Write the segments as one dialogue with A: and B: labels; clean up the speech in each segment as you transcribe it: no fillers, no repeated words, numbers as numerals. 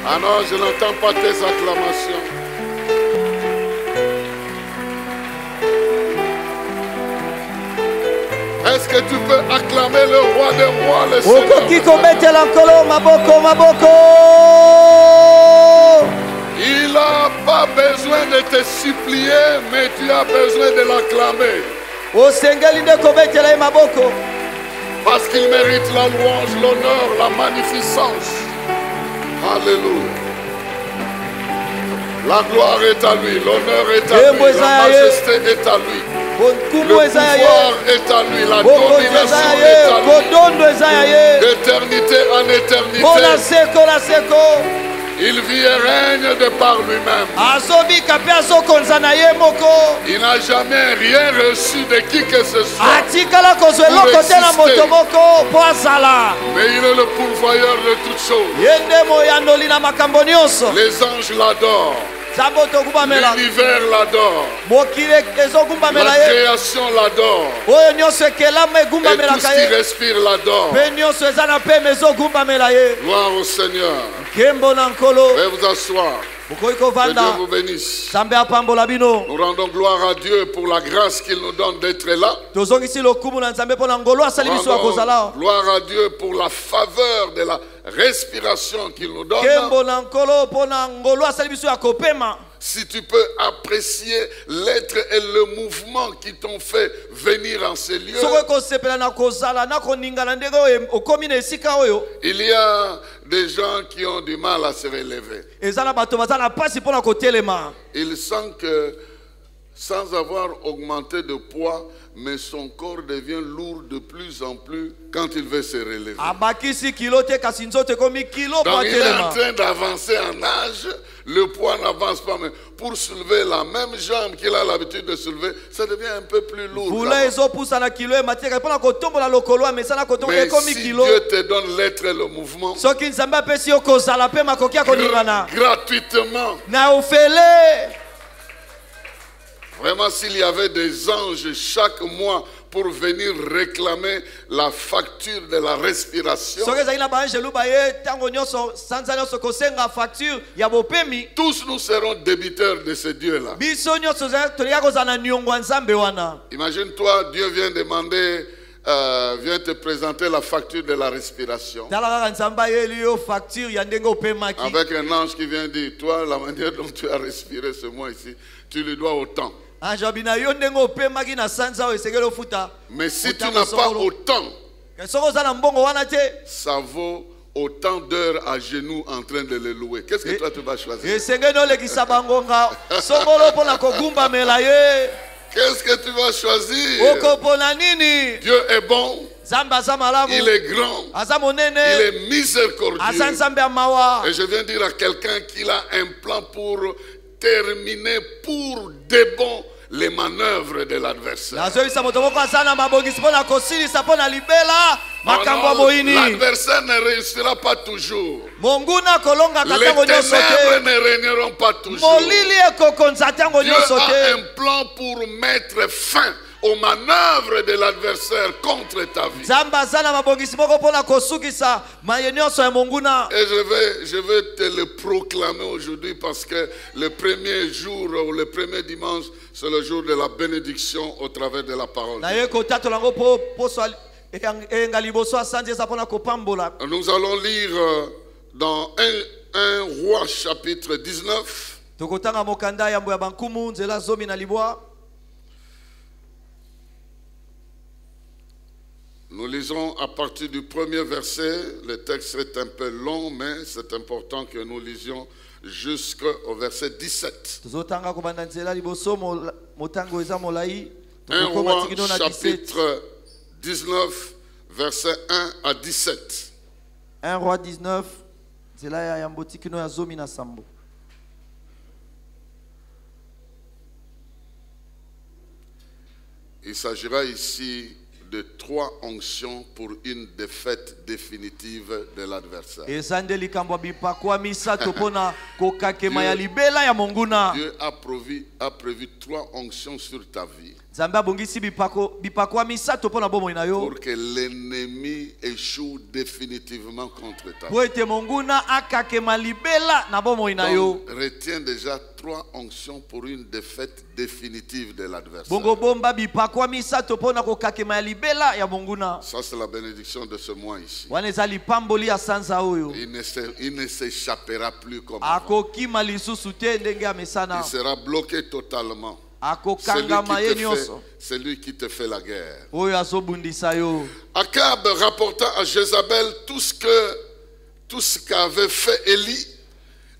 A: Ah non, je n'entends pas tes acclamations. Est-ce que tu peux acclamer le roi des rois, le
B: Seigneur?
A: Il n'a pas besoin de te supplier, mais tu as besoin de l'acclamer. Parce qu'il mérite la louange, l'honneur, la magnificence. Alléluia. La gloire est à lui, l'honneur est à lui, la majesté est à lui. Le pouvoir est à lui, la domination est à lui. D'éternité en éternité. Il vit et règne de par lui-même. Il n'a jamais rien reçu de qui que ce soit pour exister. Mais il est le pourvoyeur de toutes choses. Les anges l'adorent. L'univers l'adore. La création l'adore. Et tout ce qui respire l'adore. Gloire au Seigneur. Veuillez vous asseoir. Que Dieu vous bénisse. Nous rendons gloire à Dieu pour la grâce qu'il nous donne d'être là. Nous rendons gloire à Dieu pour la faveur de la respiration qu'il nous donne. Si tu peux apprécier l'être et le mouvement qui t'ont fait venir en ces lieux, il y a des gens qui ont du mal à se relever. Il sent que sans avoir augmenté de poids, mais son corps devient lourd de plus en plus quand il veut se relever. Donc il est en train d'avancer en âge, le poids n'avance pas, mais pour soulever la même jambe qu'il a l'habitude de soulever, ça devient un peu plus lourd. Mais si Dieu te donne l'être et le mouvement, gratuitement, vraiment, s'il y avait des anges chaque mois pour venir réclamer la facture de la respiration, tous nous serons débiteurs de ce Dieu-là. Imagine-toi, Dieu vient demander, vient te présenter la facture de la respiration. Avec un ange qui vient dire, toi, la manière dont tu as respiré ce mois ici, tu lui dois autant. Mais si tu n'as pas autant, ça vaut autant d'heures à genoux en train de le louer. Qu'est-ce que toi tu vas choisir? Qu'est-ce que tu vas choisir? Dieu est bon. Il est grand. Il est miséricordieux. Et je viens dire à quelqu'un qu'il a un plan pour terminer pour de bon les manœuvres de l'adversaire. L'adversaire ne réussira pas toujours. Les ténèbres ne régneront pas toujours. Dieu a un plan pour mettre fin aux manœuvres de l'adversaire contre ta vie. Et je vais te le proclamer aujourd'hui parce que le premier jour ou le premier dimanche, c'est le jour de la bénédiction au travers de la parole. Nous allons lire dans 1 Roi chapitre 19. Nous lisons à partir du premier verset. Le texte est un peu long, mais c'est important que nous lisions jusqu'au verset 17. 1 Roi chapitre 19, verset 1 à 17.
B: 1 Roi 19,
A: il s'agira ici de 3 onctions pour une défaite définitive de l'adversaire. Dieu a prévu 3 onctions sur ta vie pour que l'ennemi échoue définitivement contre ta vie. Donc, retiens déjà 3 onctions pour une défaite définitive de l'adversaire. Ça, c'est la bénédiction de ce mois ici. Il ne s'échappera plus comme avant. Il sera bloqué totalement. C'est lui qui te fait la guerre. Akab rapporta à Jézabel tout ce qu'avait fait Élie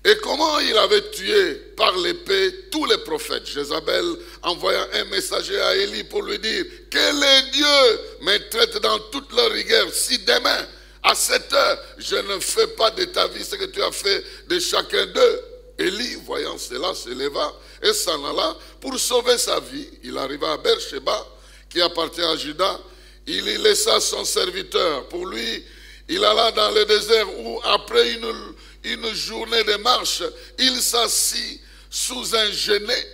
A: et comment il avait tué par l'épée tous les prophètes. Jézabel envoya un messager à Élie pour lui dire que les dieux me traitent dans toute leur rigueur si demain à 7 heures je ne fais pas de ta vie ce que tu as fait de chacun d'eux. Élie, voyant cela, se leva et s'en alla pour sauver sa vie. Il arriva à Beersheba, qui appartient à Juda. Il y laissa son serviteur. Pour lui, il alla dans le désert où, après une journée de marche, il s'assit sous un genêt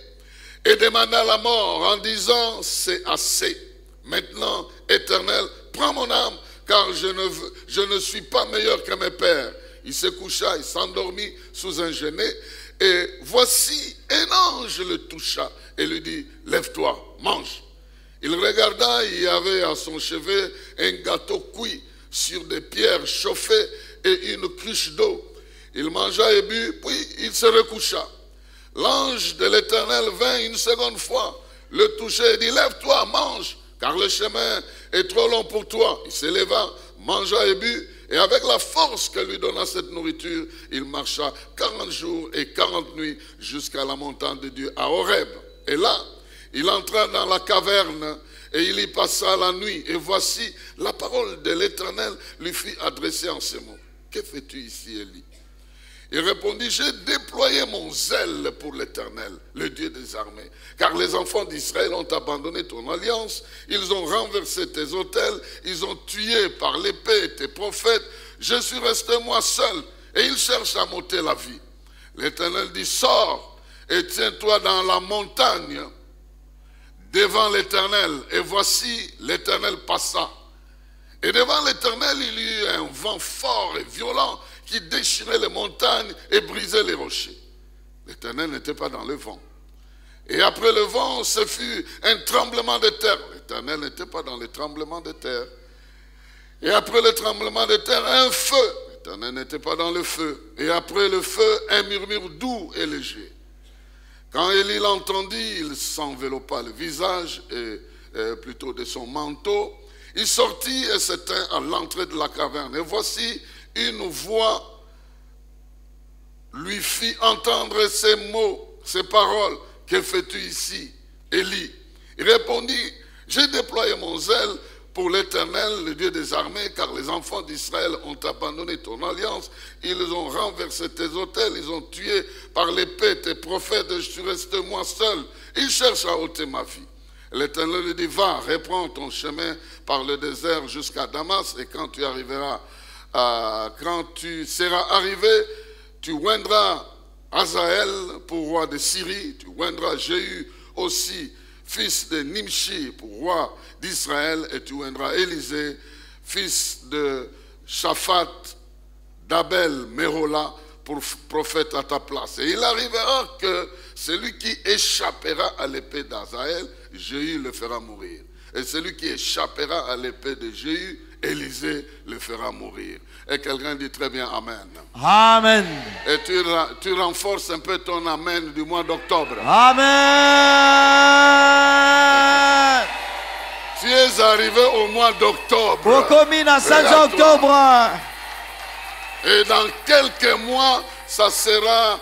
A: et demanda la mort en disant « C'est assez. Maintenant, Éternel, prends mon âme, car je ne suis pas meilleur que mes pères. » Il se coucha, il s'endormit sous un genêt. Et voici, un ange le toucha et lui dit, lève-toi, mange. Il regarda, il y avait à son chevet un gâteau cuit sur des pierres chauffées et une cruche d'eau. Il mangea et but, puis il se recoucha. L'ange de l'Éternel vint une seconde fois, le toucha et dit, lève-toi, mange, car le chemin est trop long pour toi. Il se leva, mangea et but. Et avec la force que lui donna cette nourriture, il marcha 40 jours et 40 nuits jusqu'à la montagne de Dieu à Horeb. Et là, il entra dans la caverne et il y passa la nuit. Et voici, la parole de l'Éternel lui fut adressée en ces mots. Que fais-tu ici, Élie? Il répondit, j'ai déployé mon zèle pour l'Éternel, le Dieu des armées. Car les enfants d'Israël ont abandonné ton alliance, ils ont renversé tes autels, ils ont tué par l'épée tes prophètes. Je suis resté moi seul, et ils cherchent à m'ôter la vie. L'Éternel dit, sors et tiens-toi dans la montagne devant l'Éternel. Et voici, l'Éternel passa. Et devant l'Éternel, il y eut un vent fort et violent qui déchirait les montagnes et brisait les rochers. L'Éternel n'était pas dans le vent. Et après le vent, ce fut un tremblement de terre. L'Éternel n'était pas dans le tremblement de terre. Et après le tremblement de terre, un feu. L'Éternel n'était pas dans le feu. Et après le feu, un murmure doux et léger. Quand Élie l'entendit, il s'enveloppa le visage, plutôt de son manteau. Il sortit et se tint à l'entrée de la caverne. Et voici, une voix lui fit entendre ces mots, ces paroles. Que fais-tu ici, Élie? Il répondit, j'ai déployé mon zèle pour l'Éternel, le Dieu des armées, car les enfants d'Israël ont abandonné ton alliance, ils ont renversé tes autels, ils ont tué par l'épée tes prophètes, je suis resté moi seul. Ils cherchent à ôter ma vie. L'Éternel lui dit, va, reprends ton chemin par le désert jusqu'à Damas, et quand tu seras arrivé, tu oindras Hazaël pour roi de Syrie, tu oindras Jéhu aussi, fils de Nimshi, pour roi d'Israël, et tu oindras Élisée, fils de Shaphat, d'Abel, Méhola, pour prophète à ta place. Et il arrivera que celui qui échappera à l'épée d'Hazaël, Jéhu le fera mourir. Et celui qui échappera à l'épée de Jéhu, Élisée le fera mourir. Et quelqu'un dit très bien Amen.
B: Amen.
A: Et tu renforces un peu ton Amen du mois d'octobre.
B: Amen.
A: Tu es arrivé au mois d'octobre. Et dans quelques mois, ça sera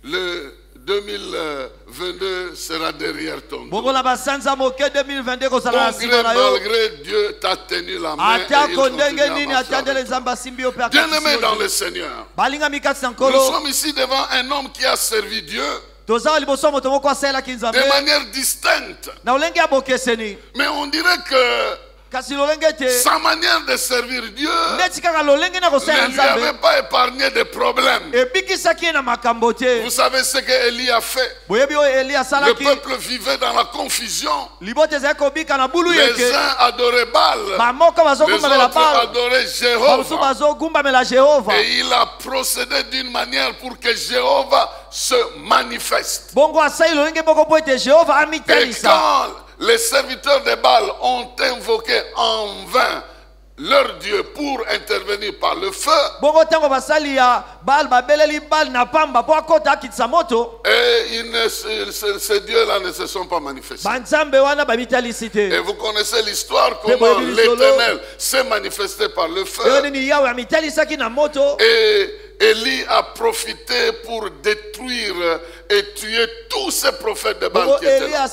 A: le 2022 sera derrière ton dos. Malgré Dieu t'a tenu la main. Bien-aimé dans le Seigneur, nous sommes ici devant un homme qui a servi Dieu de manière distincte. Mais on dirait que sa manière de servir Dieu ne lui avait pas épargné de problèmes. Vous savez ce qu'Élie a fait? Le peuple vivait dans la confusion. Les uns adoraient Baal, les autres adoraient Jéhovah. Et il a procédé d'une manière pour que Jéhovah se manifeste. Et quand les serviteurs de Baal ont invoqué en vain leur Dieu pour intervenir par le feu, et ces dieux-là ne se sont pas manifestés. Et vous connaissez l'histoire, comment l'Éternel s'est manifesté par le feu. Et Élie a profité pour détruire et tuer tous ces prophètes de Baal qui étaient là.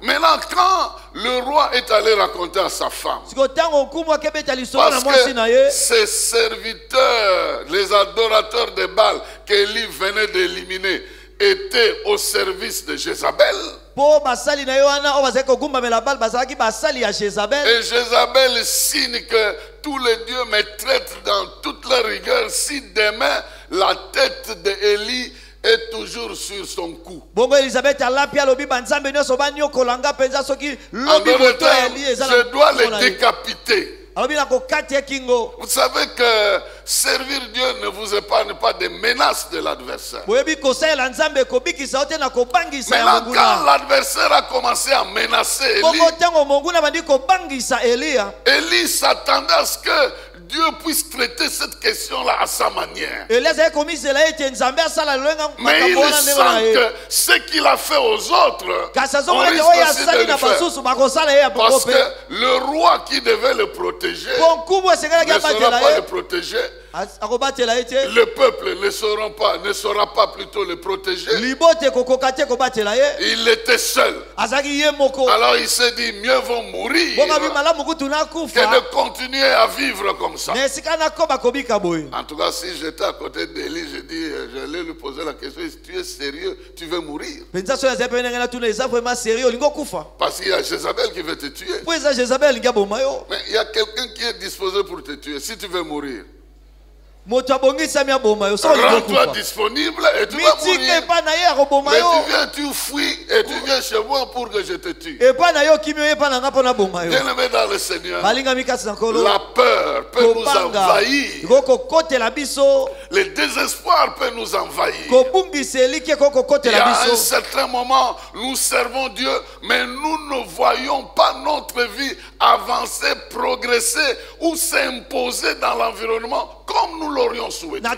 A: Maintenant, quand le roi est allé raconter à sa femme, parce que ses serviteurs, les adorateurs de Baal qu'Élie venait d'éliminer, étaient au service de Jézabel. Et Jézabel signe que tous les dieux me traitent dans toute leur rigueur si demain la tête d'Élie est toujours sur son cou. En d'autres termes, je dois les décapiter. Vous savez que servir Dieu ne vous épargne pas des menaces de l'adversaire. Maintenant, quand l'adversaire a commencé à menacer Élie s'attendait à ce que Dieu puisse traiter cette question-là à sa manière. Mais il sent que ce qu'il a fait aux autres, on risque aussi de le faire. Parce que le roi qui devait le protéger ne saura pas le protéger. Le peuple ne saura pas plutôt le protéger. Il était seul. Alors il s'est dit, mieux vaut mourir que de continuer à vivre comme ça. En tout cas, si j'étais à côté d'Élie, j'allais lui poser la question, si tu es sérieux, tu veux mourir? Parce qu'il y a Jézabel qui veut te tuer. Mais il y a quelqu'un qui est disposé pour te tuer. Si tu veux mourir, rends-toi disponible et tu vas mourir. Mais tu fuis et tu viens chez moi pour que je te tue. Bien-aimé dans le Seigneur, la peur peut nous envahir. Le désespoir peut nous envahir. Et à un certain moment, nous servons Dieu, mais nous ne voyons pas notre vie avancer, progresser ou s'imposer dans l'environnement comme nous l'aurions souhaité.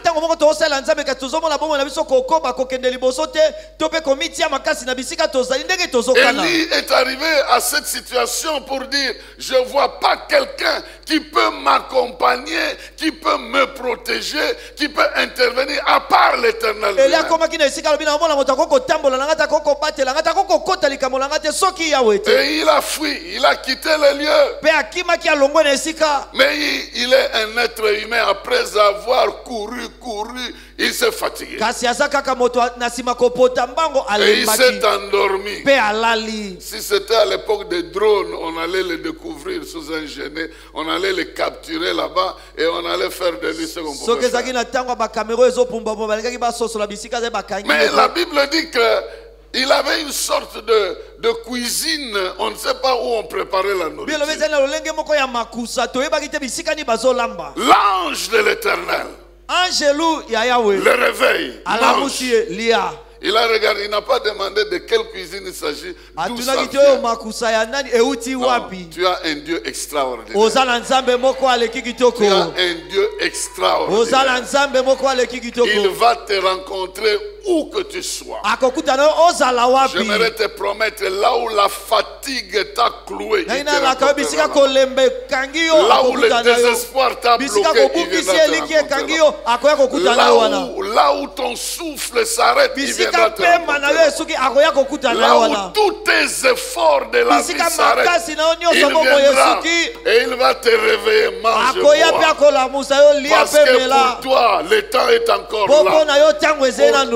A: Élie est arrivé à cette situation pour dire, je ne vois pas quelqu'un qui peut m'accompagner, qui peut me protéger, qui peut intervenir à part l'Éternel. Et il a fui, il a quitté le lieu. Mais il est un être humain. Après avoir couru, il s'est fatigué. Et il s'est endormi. Si c'était à l'époque des drones, on allait les découvrir sous un genet, on allait les capturer là-bas et on allait faire de lui ce qu'on pouvait faire. Mais la Bible dit que il avait une sorte de cuisine, on ne sait pas où on préparait la nourriture. L'ange de l'Éternel le réveille. Il a regardé, il n'a pas demandé de quelle cuisine il s'agit. D'où ça vient. Non, tu as un Dieu extraordinaire. Tu as un Dieu extraordinaire. Il va te rencontrer où que tu sois. J'aimerais te promettre, là où la fatigue t'a cloué, il te rencontrera. Là où le désespoir t'a bloqué, il viendra te rencontrer. Là où Là où ton souffle s'arrête, il viendra te rencontrer. Là où tous tes efforts de la vie s'arrêtent, il viendra et il va te réveiller, mange, bois. Parce que pour toi, le temps est encore là. Pour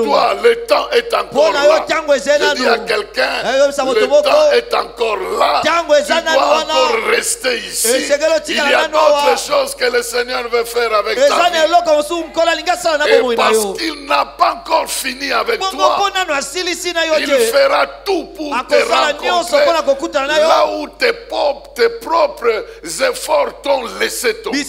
A: toi, le temps est encore là. Je dis à quelqu'un, le temps est encore là. Tu dois encore rester ici. Il y a d'autres choses que le Seigneur veut faire avec ta vie. Et parce qu'il n'a pas encore fini avec toi, il fera tout pour te rencontrer là où tes propres efforts t'ont laissé tomber.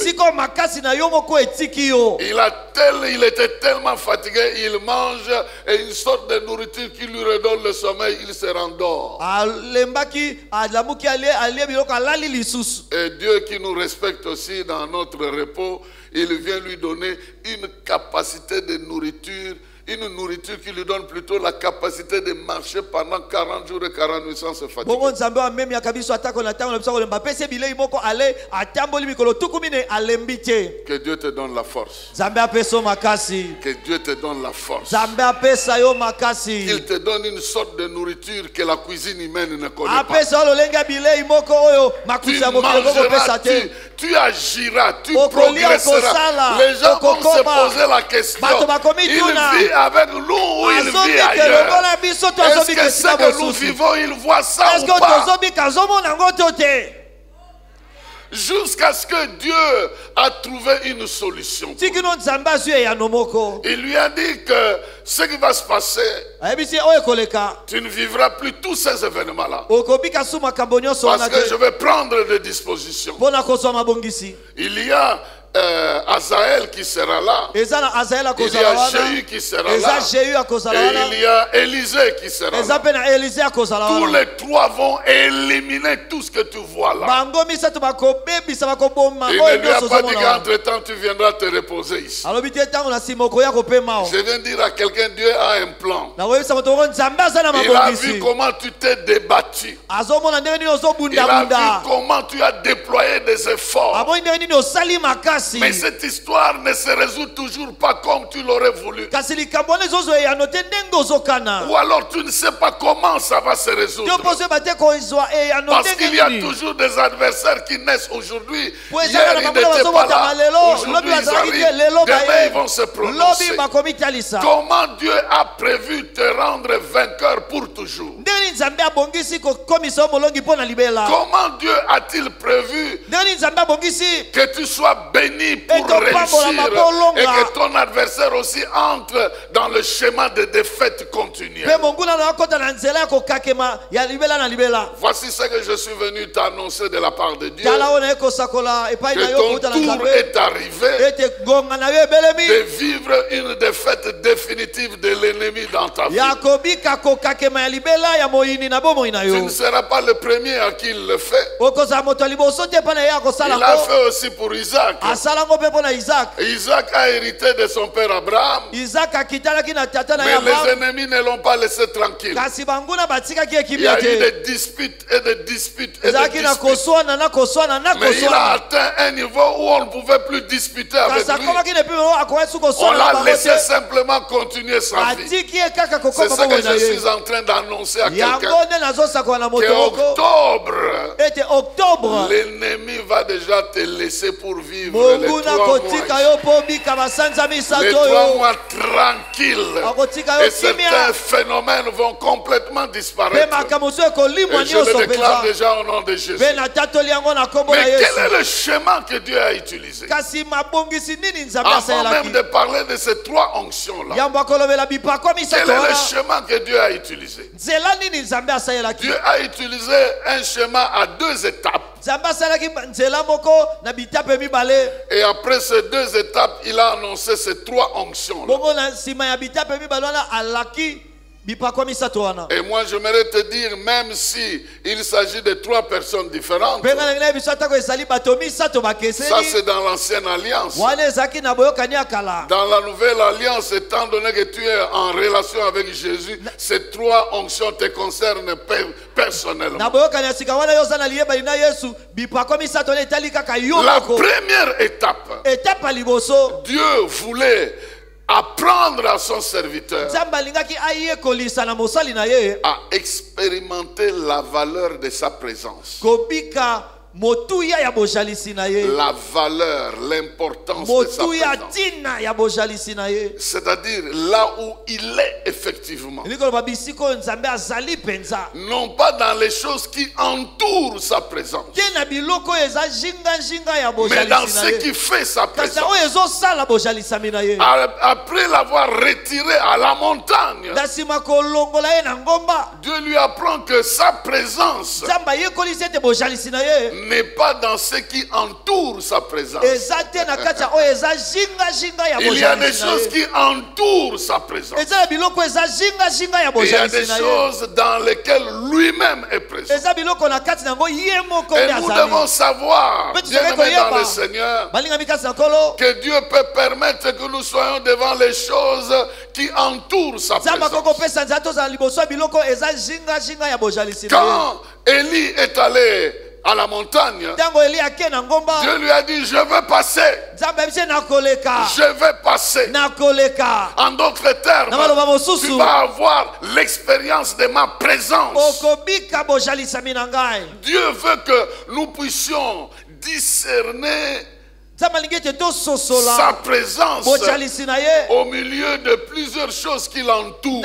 A: Il était tellement fatigué, il mange et une sorte de nourriture qui lui redonne le sommeil, il se rendort. Et Dieu qui nous respecte aussi dans notre repos, il vient lui donner une capacité de nourriture, une nourriture qui lui donne plutôt la capacité de marcher pendant 40 jours et 40 nuits sans se fatiguer. Que Dieu te donne la force. Que Dieu te donne la force. Qu'il te donne une sorte de nourriture que la cuisine humaine ne connaît pas. Tu mangeras, tu agiras, tu progresseras. Les gens vont se poser la question. Il vit avec nous ou il vit ailleurs? Est-ce que ce que nous vivons, il voit ça ou pas? Jusqu'à ce que Dieu a trouvé une solution. Il lui a dit que ce qui va se passer, tu ne vivras plus tous ces événements-là. Parce que je vais prendre des dispositions. Il y a Azaël qui sera là. Il y a Jéhu qui sera là. Et il y a Élisée qui sera là. Tous les trois vont éliminer tout ce que tu vois là. Il ne lui a pas dit qu'entre-temps tu viendras te reposer ici. Je viens dire à quelqu'un, Dieu a un plan. Il a vu comment tu t'es débattu. Il a vu comment tu as déployé des efforts. Mais cette histoire ne se résout toujours pas comme tu l'aurais voulu. Ou alors tu ne sais pas comment ça va se résoudre. Parce qu'il y a toujours des adversaires qui naissent aujourd'hui. Hier ils n'étaient pas là. Aujourd'hui ils arrivent. Demain ils vont se prononcer. Comment Dieu a prévu te rendre vainqueur pour toujours? Comment Dieu a-t-il prévu que tu sois béni pour réussir et que ton adversaire aussi entre dans le schéma de défaite continuelle? Voici ce que je suis venu t'annoncer de la part de Dieu. Que ton tour est arrivé de vivre une défaite définitive de l'ennemi dans ta vie. Tu ne seras pas le premier à qui il le fait. Il l'a fait aussi pour Isaac. Isaac a hérité de son père Abraham. Mais les ennemis ne l'ont pas laissé tranquille. Il y a eu des disputes et des disputes et des disputes. Mais il a atteint un niveau où on ne pouvait plus disputer avec lui. On l'a laissé simplement continuer sa vie. C'est ce que je suis en train d'annoncer à quelqu'un. Qu'octobre, l'ennemi va déjà te laisser pour vivre les 3 mois tranquilles. Et certains phénomènes vont complètement disparaître. Et je le déclare déjà au nom de Jésus. Mais quel est le chemin que Dieu a utilisé? Avant même de parler de ces 3 onctions-là, quel est le chemin que Dieu a utilisé? Dieu a utilisé un schéma à 2 étapes. Et après ces 2 étapes, il a annoncé ces 3 onctions-là. Et moi j'aimerais te dire, même si il s'agit de 3 personnes différentes, ça c'est dans l'ancienne alliance. Dans la nouvelle alliance, étant donné que tu es en relation avec Jésus, ces 3 onctions te concernent personnellement. La première étape, Dieu voulait apprendre à son serviteur à expérimenter la valeur de sa présence. La valeur, l'importance de sa présence. C'est-à-dire là où il est effectivement. Non pas dans les choses qui entourent sa présence, mais dans ce qui fait sa présence. Après l'avoir retiré à la montagne, Dieu lui apprend que sa présence n'est pas dans ce qui entoure sa présence. Il y a des choses qui entourent sa présence. Il y a des choses dans lesquelles lui-même est présent. Et nous devons savoir, bien-aimés dans le Seigneur, que Dieu peut permettre que nous soyons devant les choses qui entourent sa présence. Quand Élie est allé à la montagne, Dieu lui a dit: je veux passer. Je vais passer. En d'autres termes, tu vas avoir l'expérience de ma présence. Dieu veut que nous puissions discerner sa présence au milieu de plusieurs choses qui l'entourent.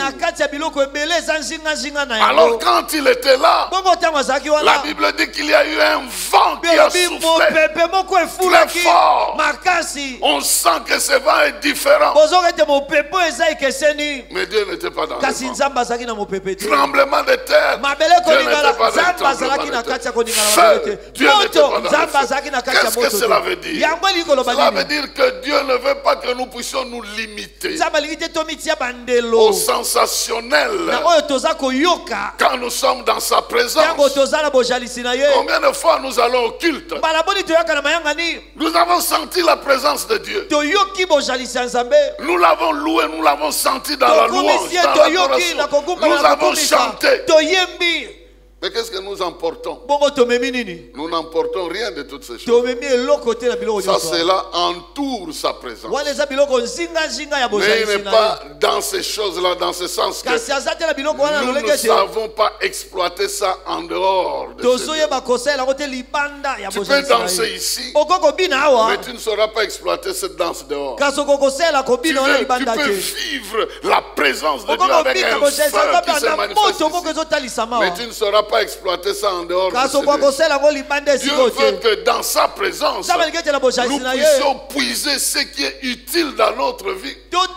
A: Alors quand il était là, la Bible dit qu'il y a eu un vent qui a soufflé très fort. On sent que ce vent est différent. Mais Dieu n'était pas dans le vent. Tremblement de terre, Dieu n'était pas dans le tremblement de terre. Feu, Dieu n'était pas dans le feu. Qu'est-ce que cela veut dire? Cela veut dire que Dieu ne veut pas que nous puissions nous limiter au sensationnel quand nous sommes dans sa présence. Combien de fois nous allons au culte, nous avons senti la présence de Dieu. Nous l'avons loué, nous l'avons senti dans la louange, dans l'adoration. Nous avons chanté. Mais qu'est-ce que nous emportons? Nous n'emportons rien de toutes ces choses. Ça, cela entoure sa présence. Mais il n'est pas dans ces choses-là, dans ce sens que nous ne savons pas exploiter ça en dehors de ce lieu. Tu peux danser ici, mais tu ne sauras pas exploiter cette danse dehors. Tu peux vivre la présence de Dieu avec un feu qui se manifeste ici, mais tu ne sauras pas exploiter ça en dehors de ce lieu. Dieu veut que dans sa présence, nous puissions puiser ce qui est utile dans notre vie, ce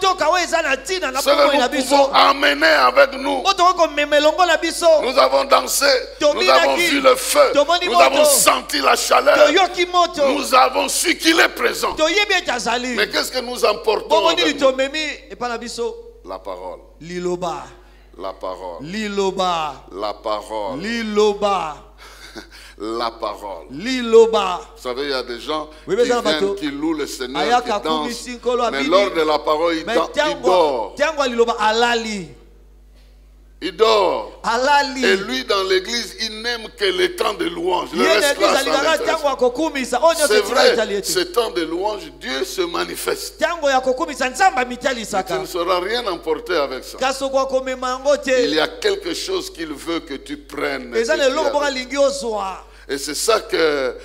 A: que nous pouvons amener avec nous. Nous avons dansé, nous avons vu le feu, nous avons senti la chaleur, nous avons su qu'il est présent. Mais qu'est-ce que nous emportons avec nous? La parole. La parole. La parole. La parole. Vous savez, il y a des gens qui viennent, qui louent le Seigneur, qui dansent, mais lors de la parole, ils dorment. Il dort. Et lui, dans l'église, il n'aime que les temps de louange. Le reste là, c'est vrai, ce temps de louange, Dieu se manifeste. Mais tu ne sauras rien emporter avec ça. Il y a quelque chose qu'il veut que tu prennes. Et c'est ça que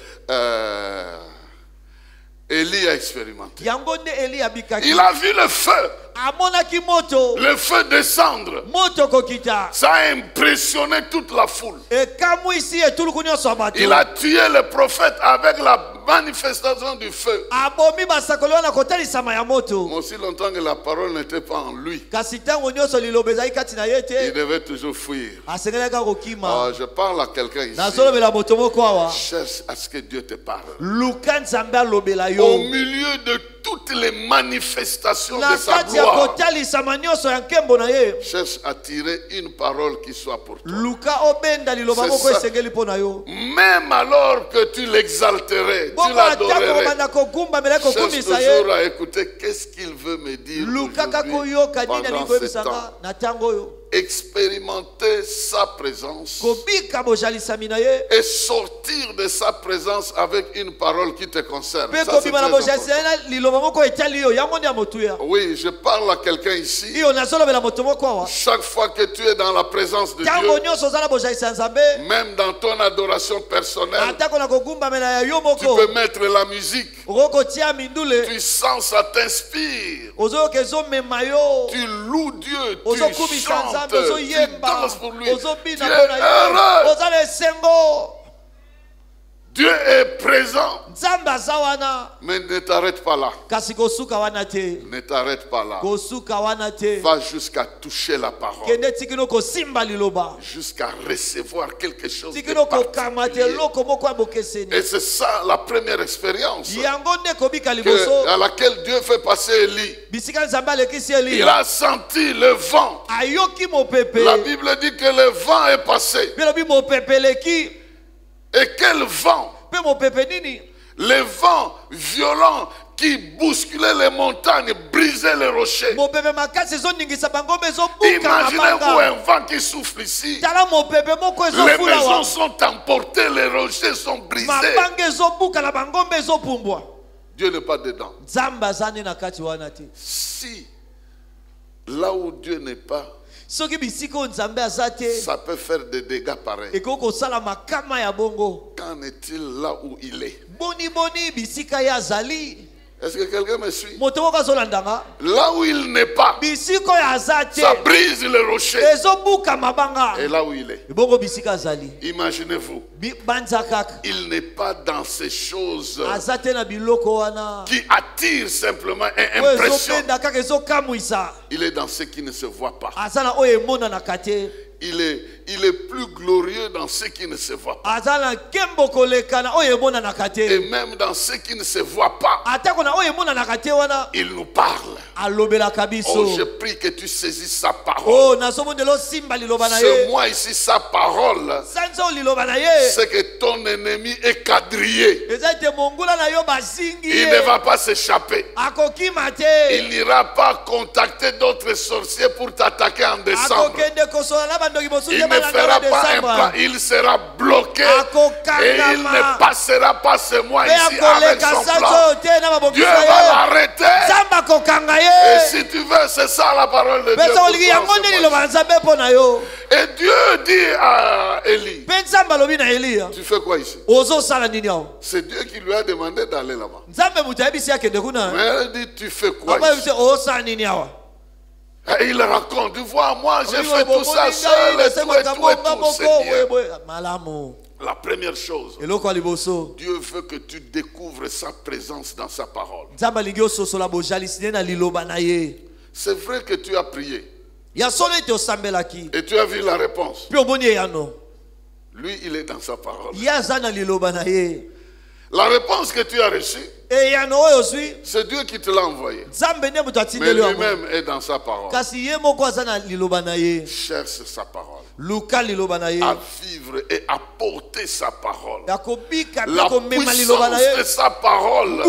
A: Élie a expérimenté. Il a vu le feu. Le feu descendre. Ça a impressionné toute la foule. Il a tué le prophète avec la manifestation du feu. Aussi longtemps que la parole n'était pas en lui, il devait toujours fuir. Je parle à quelqu'un ici. Cherche à ce que Dieu te parle. Au milieu de toutes les manifestations de sa gloire, cherche à tirer une parole qui soit pour toi. Même alors que tu l'exalterais, tu l'adorerais, cherche toujours à écouter qu'est-ce qu'il veut me dire aujourd'hui pendant ce temps. expérimenter sa présence et sortir de sa présence avec une parole qui te concerne. Ça, c'est très important. Oui, je parle à quelqu'un ici. Chaque fois que tu es dans la présence de Dieu, même dans ton adoration personnelle, tu peux mettre la musique. Tu sens, ça t'inspire. Tu loues Dieu, tu chantes, tu danses pour lui. Tu es heureux. Dieu est présent. Mais ne t'arrête pas là. Ne t'arrête pas là. Va jusqu'à toucher la parole. Jusqu'à recevoir quelque chose de particulier. Et c'est ça la première expérience à laquelle Dieu fait passer Élie. Il a senti le vent. La Bible dit que le vent est passé. Et quel vent? Le vent violent qui bousculait les montagnes, brisait les rochers. Imaginez-vous un vent qui souffle ici. Les maisons sont emportées, les rochers sont brisés. Dieu n'est pas dedans. Si là où Dieu n'est pas, ça peut faire des dégâts pareils. Qu'en est-il là où il est? Est-ce que quelqu'un me suit? Là où il n'est pas, ça brise le rocher. Et là où il est, imaginez-vous, il n'est pas dans ces choses qui attirent simplement et impressionnent. Il est dans ce qui ne se voit pas. Il est plus glorieux dans ce qui ne se voit pas. Et même dans ce qui ne se voit pas, il nous parle. Oh, je prie que tu saisisses sa parole. Ce mois ici, sa parole, c'est que ton ennemi est quadrillé. Il ne va pas s'échapper. Il n'ira pas contacter d'autres sorciers pour t'attaquer en décembre. Il ne fera pas un pas, il sera bloqué et il ne passera pas ce mois ici avec son plan. Dieu va l'arrêter. Et si tu veux, c'est ça la parole de Dieu. Et Dieu dit à Élie, tu fais quoi ici? C'est Dieu qui lui a demandé d'aller là-bas. Mais elle dit, tu fais quoi ici? Et il raconte, tu vois, moi j'ai fait tout ça seul et tout. C'est bien. La première chose, Dieu veut que tu découvres sa présence dans sa parole. C'est vrai que tu as prié et tu as vu la réponse. Lui, il est dans sa parole. La réponse que tu as reçue, c'est Dieu qui te l'a envoyé. Mais lui-même est dans sa parole. Cherche sa parole. À vivre et à porter sa parole. La puissance de sa parole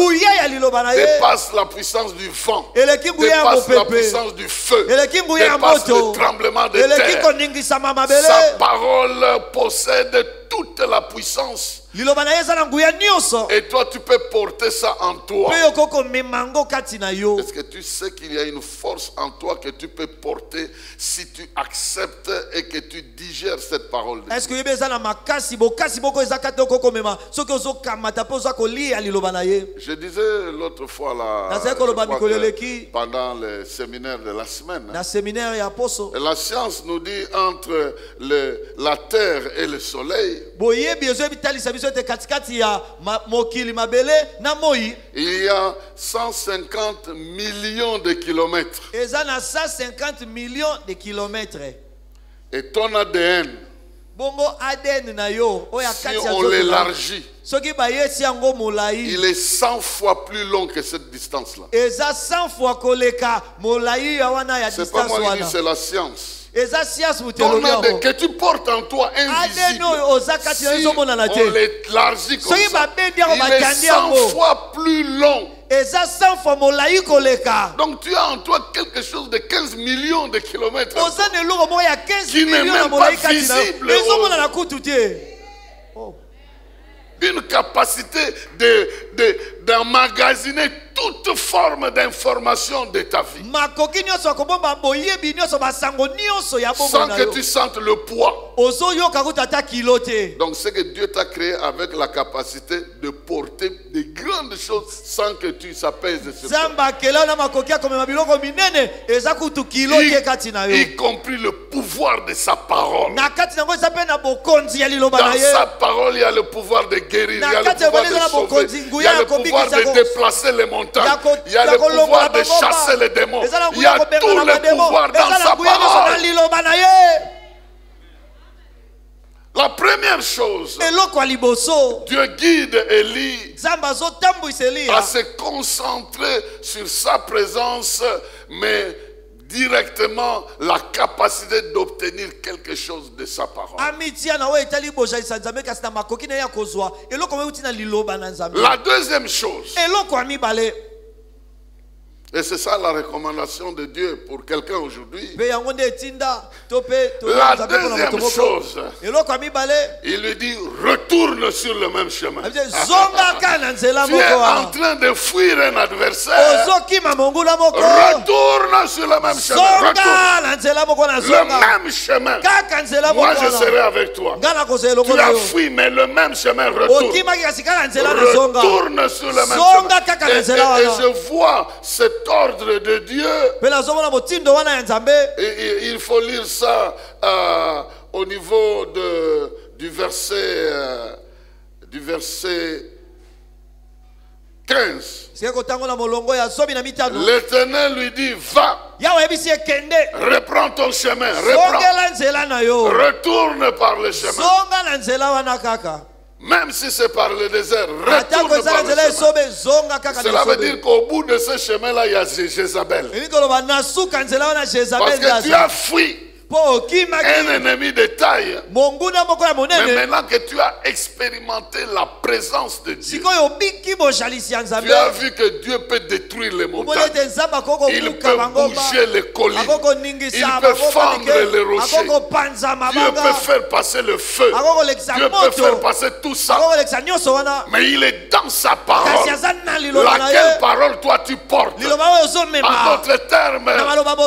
A: dépasse la puissance du vent, dépasse la puissance du feu, dépasse le tremblement de terre. Sa parole possède toute la puissance. Et toi, tu peux porter ça en toi. Est-ce que tu sais qu'il y a une force en toi que tu peux porter si tu acceptes et que tu digères cette parole de Dieu? Je disais l'autre fois là, pendant le séminaire de la semaine, la science nous dit entre la terre et le soleil, il y a 150 millions de kilomètres. Et ton ADN, si on l'élargit, il est 100 fois plus long que cette distance-là. C'est pas moi qui dis, c'est la science. Ton ADN que tu portes en toi invisible, si on l'élargit comme ça, il est 100 fois plus long Donc tu as en toi quelque chose de 15 millions de kilomètres qui n'est même pas visible. Une capacité d'emmagasiner toute forme d'information de ta vie. Sans que tu sentes le poids. Donc c'est que Dieu t'a créé avec la capacité de porter de grandes choses sans que tu s'appèses sur toi. Y compris le pouvoir de sa parole. Dans sa parole, il y a le pouvoir de guérir, il y a le pouvoir de sauver, il y a le pouvoir de déplacer les montagnes, il y a le pouvoir de chasser les démons, il y a tout le pouvoir dans sa parole. La première chose, Dieu guide Élie à se concentrer sur sa présence, mais directement la capacité d'obtenir quelque chose de sa parole. La deuxième chose, et c'est ça la recommandation de Dieu pour quelqu'un aujourd'hui. La deuxième chose, il lui dit retourne sur le même chemin. Tu es en train de fuir un adversaire. Retourne sur le même chemin. Le même chemin. Moi je serai avec toi. Tu as fui, mais le même chemin retourne. Retourne sur le même chemin. Et je vois cette ordre de Dieu. Et il faut lire ça au niveau du verset 15. L'Éternel lui dit va, reprends ton chemin, retourne par le chemin. Même si c'est par le désert, retourne par le chemin. Cela veut dire qu'au bout de ce chemin-là, il y a Jézabel. Parce que tu as fui un ennemi de taille. Mais maintenant que tu as expérimenté la présence de Dieu, tu as vu que Dieu peut détruire les montagnes. Il peut bouger les collines. Il peut fendre les rochers. Dieu peut faire passer le feu. Dieu peut faire passer tout ça. Mais il est dans sa parole. Laquelle parole toi tu portes? En d'autres termes,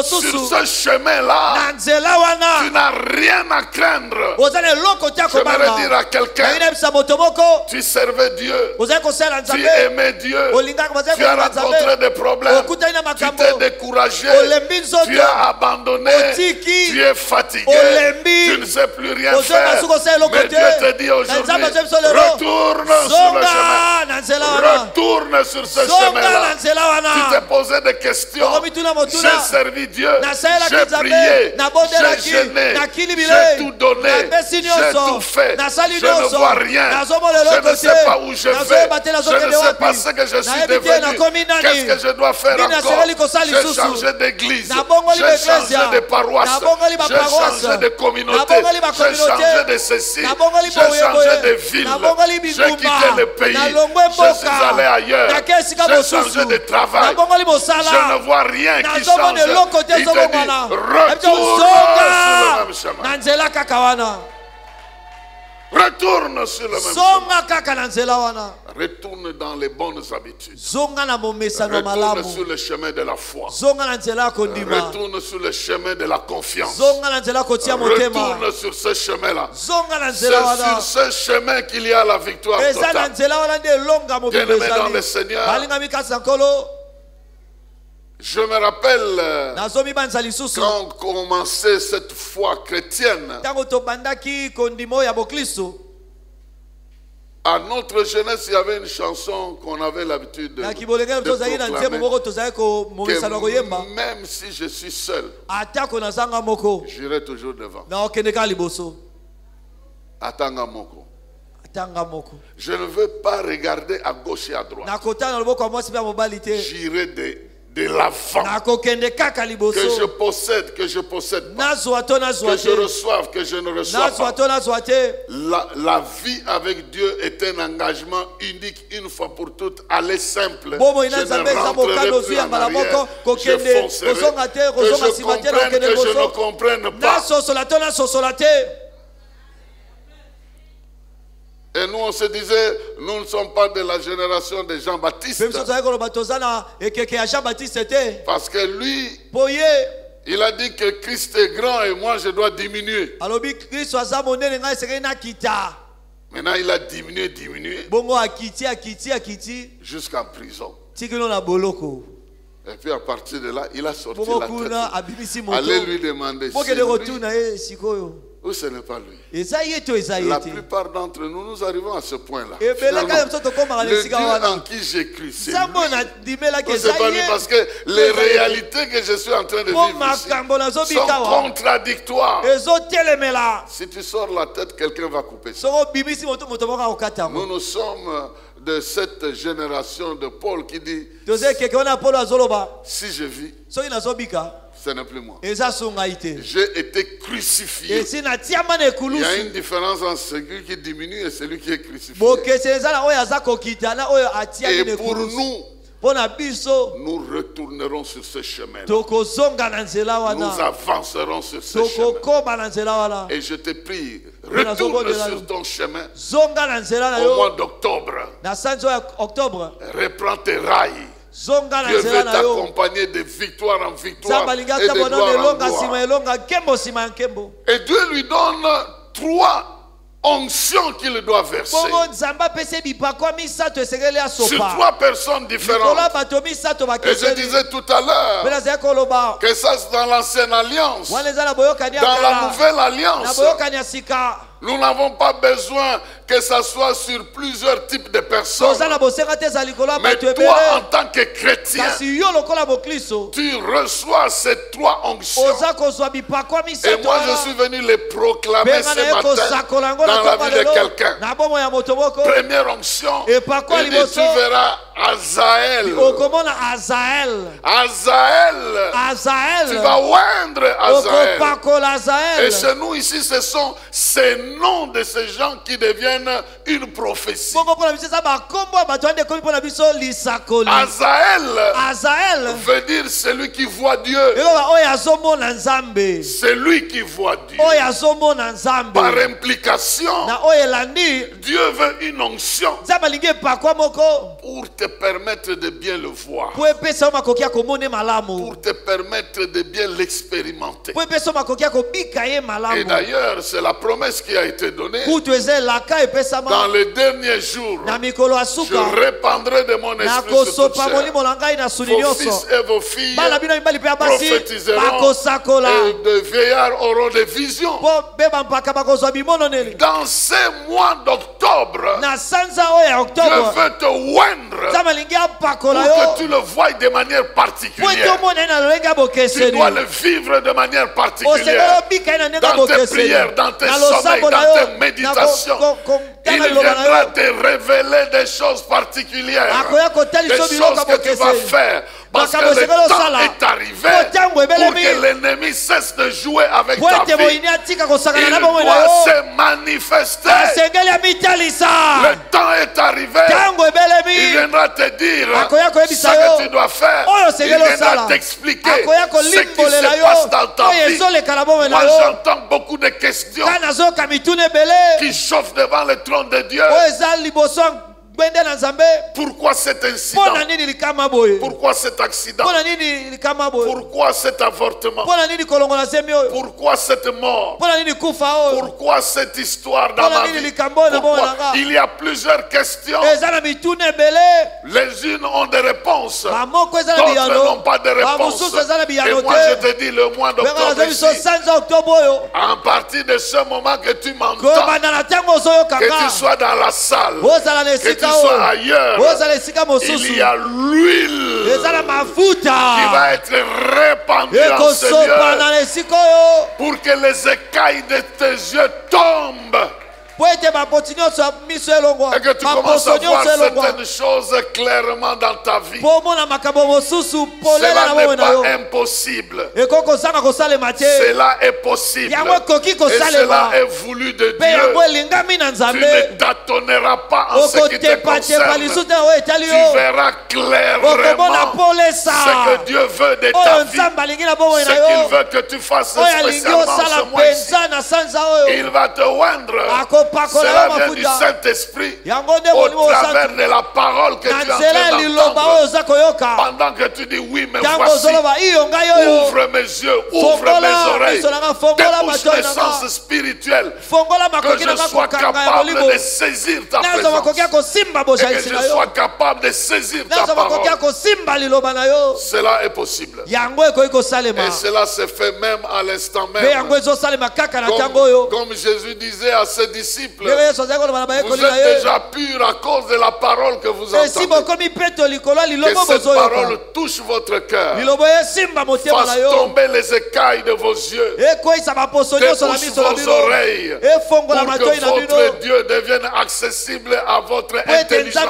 A: sur ce chemin-là, tu n'as rien à craindre. J'aimerais dire à quelqu'un, tu servais Dieu, tu aimais Dieu, tu as rencontré des problèmes, tu t'es découragé, tu as abandonné, tu es fatigué, tu ne sais plus rien faire. Mais Dieu te dit aujourd'hui, retourne sur le chemin, retourne sur ce chemin-là. Tu t'es posé des questions, j'ai servi Dieu, j'ai prié, j'ai jeûné, j'ai tout donné, j'ai tout fait, je ne vois rien, je ne sais pas où je vais, je ne sais pas ce que je suis devenu, qu'est-ce que je dois faire encore? J'ai changé d'église, j'ai changé de paroisse, j'ai changé de communauté, j'ai changé de ceci, j'ai changé de ville, j'ai quitté le pays, je suis allé ailleurs, j'ai changé de travail, je ne vois rien qui change. Il te dit, retourne sur le même chemin. Retourne dans les bonnes habitudes. Retourne sur le chemin de la foi. Retourne sur le chemin de la confiance. Retourne sur ce chemin-là. C'est sur ce chemin qu'il y a la victoire totale. Bien-aimé dans le Seigneur, je me rappelle quand on commençait cette foi chrétienne, à notre jeunesse, il y avait une chanson qu'on avait l'habitude de proclamer, que même si je suis seul, j'irai toujours devant. Atanga moko. Je ne veux pas regarder à gauche et à droite. J'irai de l'avant, que je possède pas, que je reçoive, que je ne reçois pas. La vie avec Dieu est un engagement unique, une fois pour toutes, aller simple. Je ne rentrerai plus en arrière, je foncerai. Que je comprenne, que je ne comprenne pas. Et nous, on se disait, nous ne sommes pas de la génération de Jean-Baptiste. Parce que lui, il a dit que Christ est grand et moi, je dois diminuer. Maintenant, il a diminué, jusqu'en prison. Et puis à partir de là, il a sorti la tête. Allez lui demander ou ce n'est pas lui. La plupart d'entre nous, nous arrivons à ce point-là. Le Dieu en qui j'ai cru, c'est lui. Ou c'est pas lui, parce que les réalités que je suis en train de vivre ici sont contradictoires. Si tu sors la tête, quelqu'un va couper ça. Nous sommes de cette génération de Paul qui dit, si je vis, ce n'est plus moi. J'ai été crucifié. Il y a une différence entre celui qui diminue et celui qui est crucifié. Et pour nous, nous retournerons sur ce chemin. Nous avancerons sur ce chemin. Et je te prie, retourne sur ton chemin au mois d'octobre. Reprends tes rails. Dieu veut t'accompagner de victoire en victoire et de gloire en gloire. Et Dieu lui donne 3 onctions qu'il doit verser sur 3 personnes différentes. Et je disais tout à l'heure que ça c'est dans l'ancienne alliance. Dans la nouvelle alliance, nous n'avons pas besoin que ça soit sur plusieurs types de personnes. Mais toi, en tant que chrétien, tu reçois ces 3 onctions. Et moi, je suis venu les proclamer ce matin dans la vie de quelqu'un. Première onction, il dit, tu verras Azaël. Azaël. Tu vas oindre Azaël. Et chez nous ici, ce sont ces noms de ces gens qui deviennent une prophétie. Azaël veut dire celui qui voit Dieu. Celui qui voit Dieu. Par implication, Dieu veut une onction pour te permettre de bien le voir, pour te permettre de bien l'expérimenter. Et d'ailleurs, c'est la promesse qui a été donnée. Dans les derniers jours, je répandrai de mon esprit sur toute chair. Vos fils et vos filles prophétiseront et de vieillards auront des visions. Dans ces mois d'octobre, Dieu veut te oindre pour que tu le voies de manière particulière. Tu dois le vivre de manière particulière. Dans tes prières, dans tes sommeils, dans tes méditations. Il viendra te révéler des choses particulières, des choses que tu vas faire. Parce que le temps est arrivé pour que l'ennemi cesse de jouer avec ta vie. Il doit se manifester. Le temps est arrivé. Il viendra te dire ce que tu dois faire. Il viendra t'expliquer ce qui se passe dans ta vie. Moi j'entends beaucoup de questions qui chauffent devant le trône de Dieu. Pourquoi cet incident? Pourquoi cet accident? Pourquoi cet avortement? Pourquoi cette mort? Pourquoi cette histoire dans ma vie? Pourquoi? Il y a plusieurs questions. Les unes ont des réponses, d'autres n'ont pas de réponses. Et moi je te dis, le mois d'octobre ici, à partir de ce moment que tu m'entends, que tu sois dans la salle, que tu sois ailleurs, il y a l'huile qui va être répandue en ce lieu pour que les écailles de tes yeux tombent Et que tu commences à voir certaines choses clairement dans ta vie. Cela n'est pas impossible. Cela est possible. Et cela est voulu de Dieu. Tu ne tâtonneras pas en ce qui te concerne. Tu verras clairement ce que Dieu veut de ta vie. Ce qu'il veut que tu fasses spécialement ce mois-ci. Il va te oindre. Cela vient du Saint-Esprit au travers de la parole que tu es en train d'entendre. Pendant que tu dis oui, mais voici, ouvre mes yeux, ouvre mes oreilles, débouche mes sens spirituels, que je sois capable de saisir ta présence et que je sois capable de saisir ta parole. Cela est possible. Et cela se fait même à l'instant même. Comme Jésus disait à ses disciples, vous êtes déjà purs à cause de la parole que vous entendez. Que cette parole touche votre cœur, fasse tomber les écailles de vos yeux, débouche vos oreilles, pour que votre Dieu devienne accessible à votre intelligence et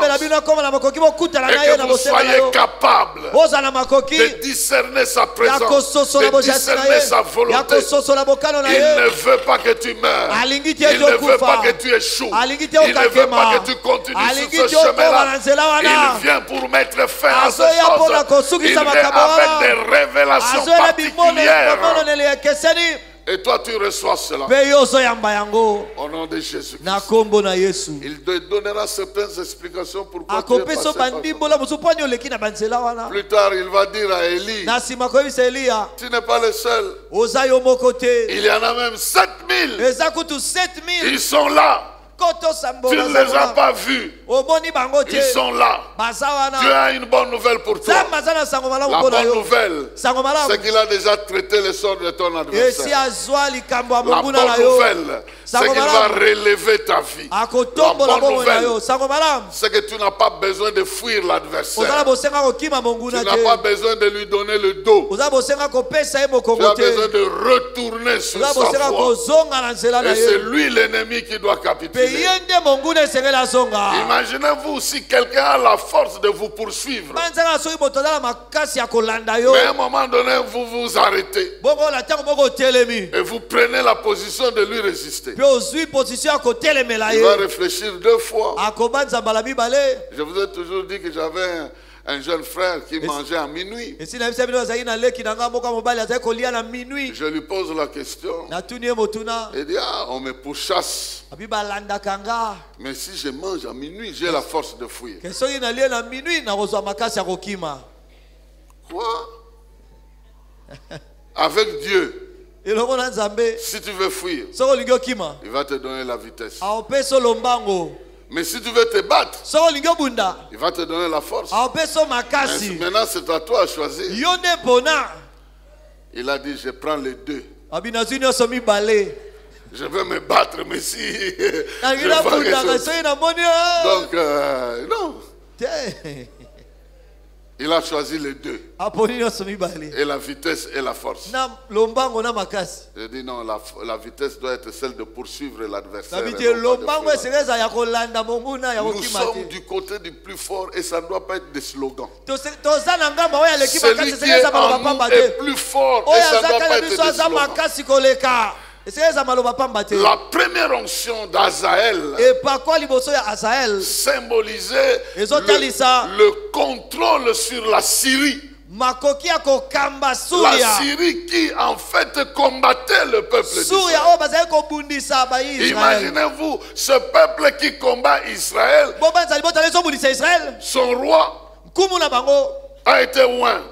A: que vous soyez capable de discerner sa présence, de discerner sa volonté. Il ne veut pas que tu meurs. Il ne veut pas que tu échoues. Il ne veut pas que tu continues sur ce chemin-là. Il vient pour mettre fin à ces choses. Il vient avec des révélations particulières. Et toi tu reçois cela. Au nom de Jésus. Il te donnera certaines explications pourquoi tu es passé par ça. Plus tard il va dire à Élie, tu n'es pas le seul. Il y en a même 7000. Ils sont là. Tu ne les as pas vus. Ils sont là. Dieu a une bonne nouvelle pour toi. La bonne nouvelle, c'est qu'il a déjà traité le sort de ton adversaire. La bonne nouvelle, c'est qu'il va relever ta vie. La bonne nouvelle, c'est que tu n'as pas besoin de fuir l'adversaire. Tu n'as pas besoin de lui donner le dos. Tu as besoin de retourner sur sa voie. Et c'est lui l'ennemi qui doit capituler. Imaginez-vous si quelqu'un a la force de vous poursuivre. Mais à un moment donné, vous vous arrêtez. Et vous prenez la position de lui résister. Il va réfléchir 2 fois. Je vous ai toujours dit que j'avais un jeune frère qui mangeait à minuit. Je lui pose la question. Il dit, on me pourchasse. Mais si je mange à minuit, j'ai la force de fuir. Quoi? Avec Dieu, si tu veux fuir, il va te donner la vitesse. Mais si tu veux te battre, il va te donner la force. Maintenant, c'est à toi à choisir. Il a dit, je prends les deux. Je vais me battre, mais si je vois quelque chose. Donc, non. Il a choisi les deux. Et la vitesse et la force. Je dis non, la vitesse doit être celle de poursuivre l'adversaire. Nous sommes du côté du plus fort et ça ne doit pas être des slogans. Celui qui est en nous est plus fort et ça ne doit pas être des slogans. La première onction d'Azaël symbolisait le contrôle sur la Syrie. La Syrie qui en fait combattait le peuple d'Israël. Imaginez-vous ce peuple qui combat Israël. Son roi a été oint.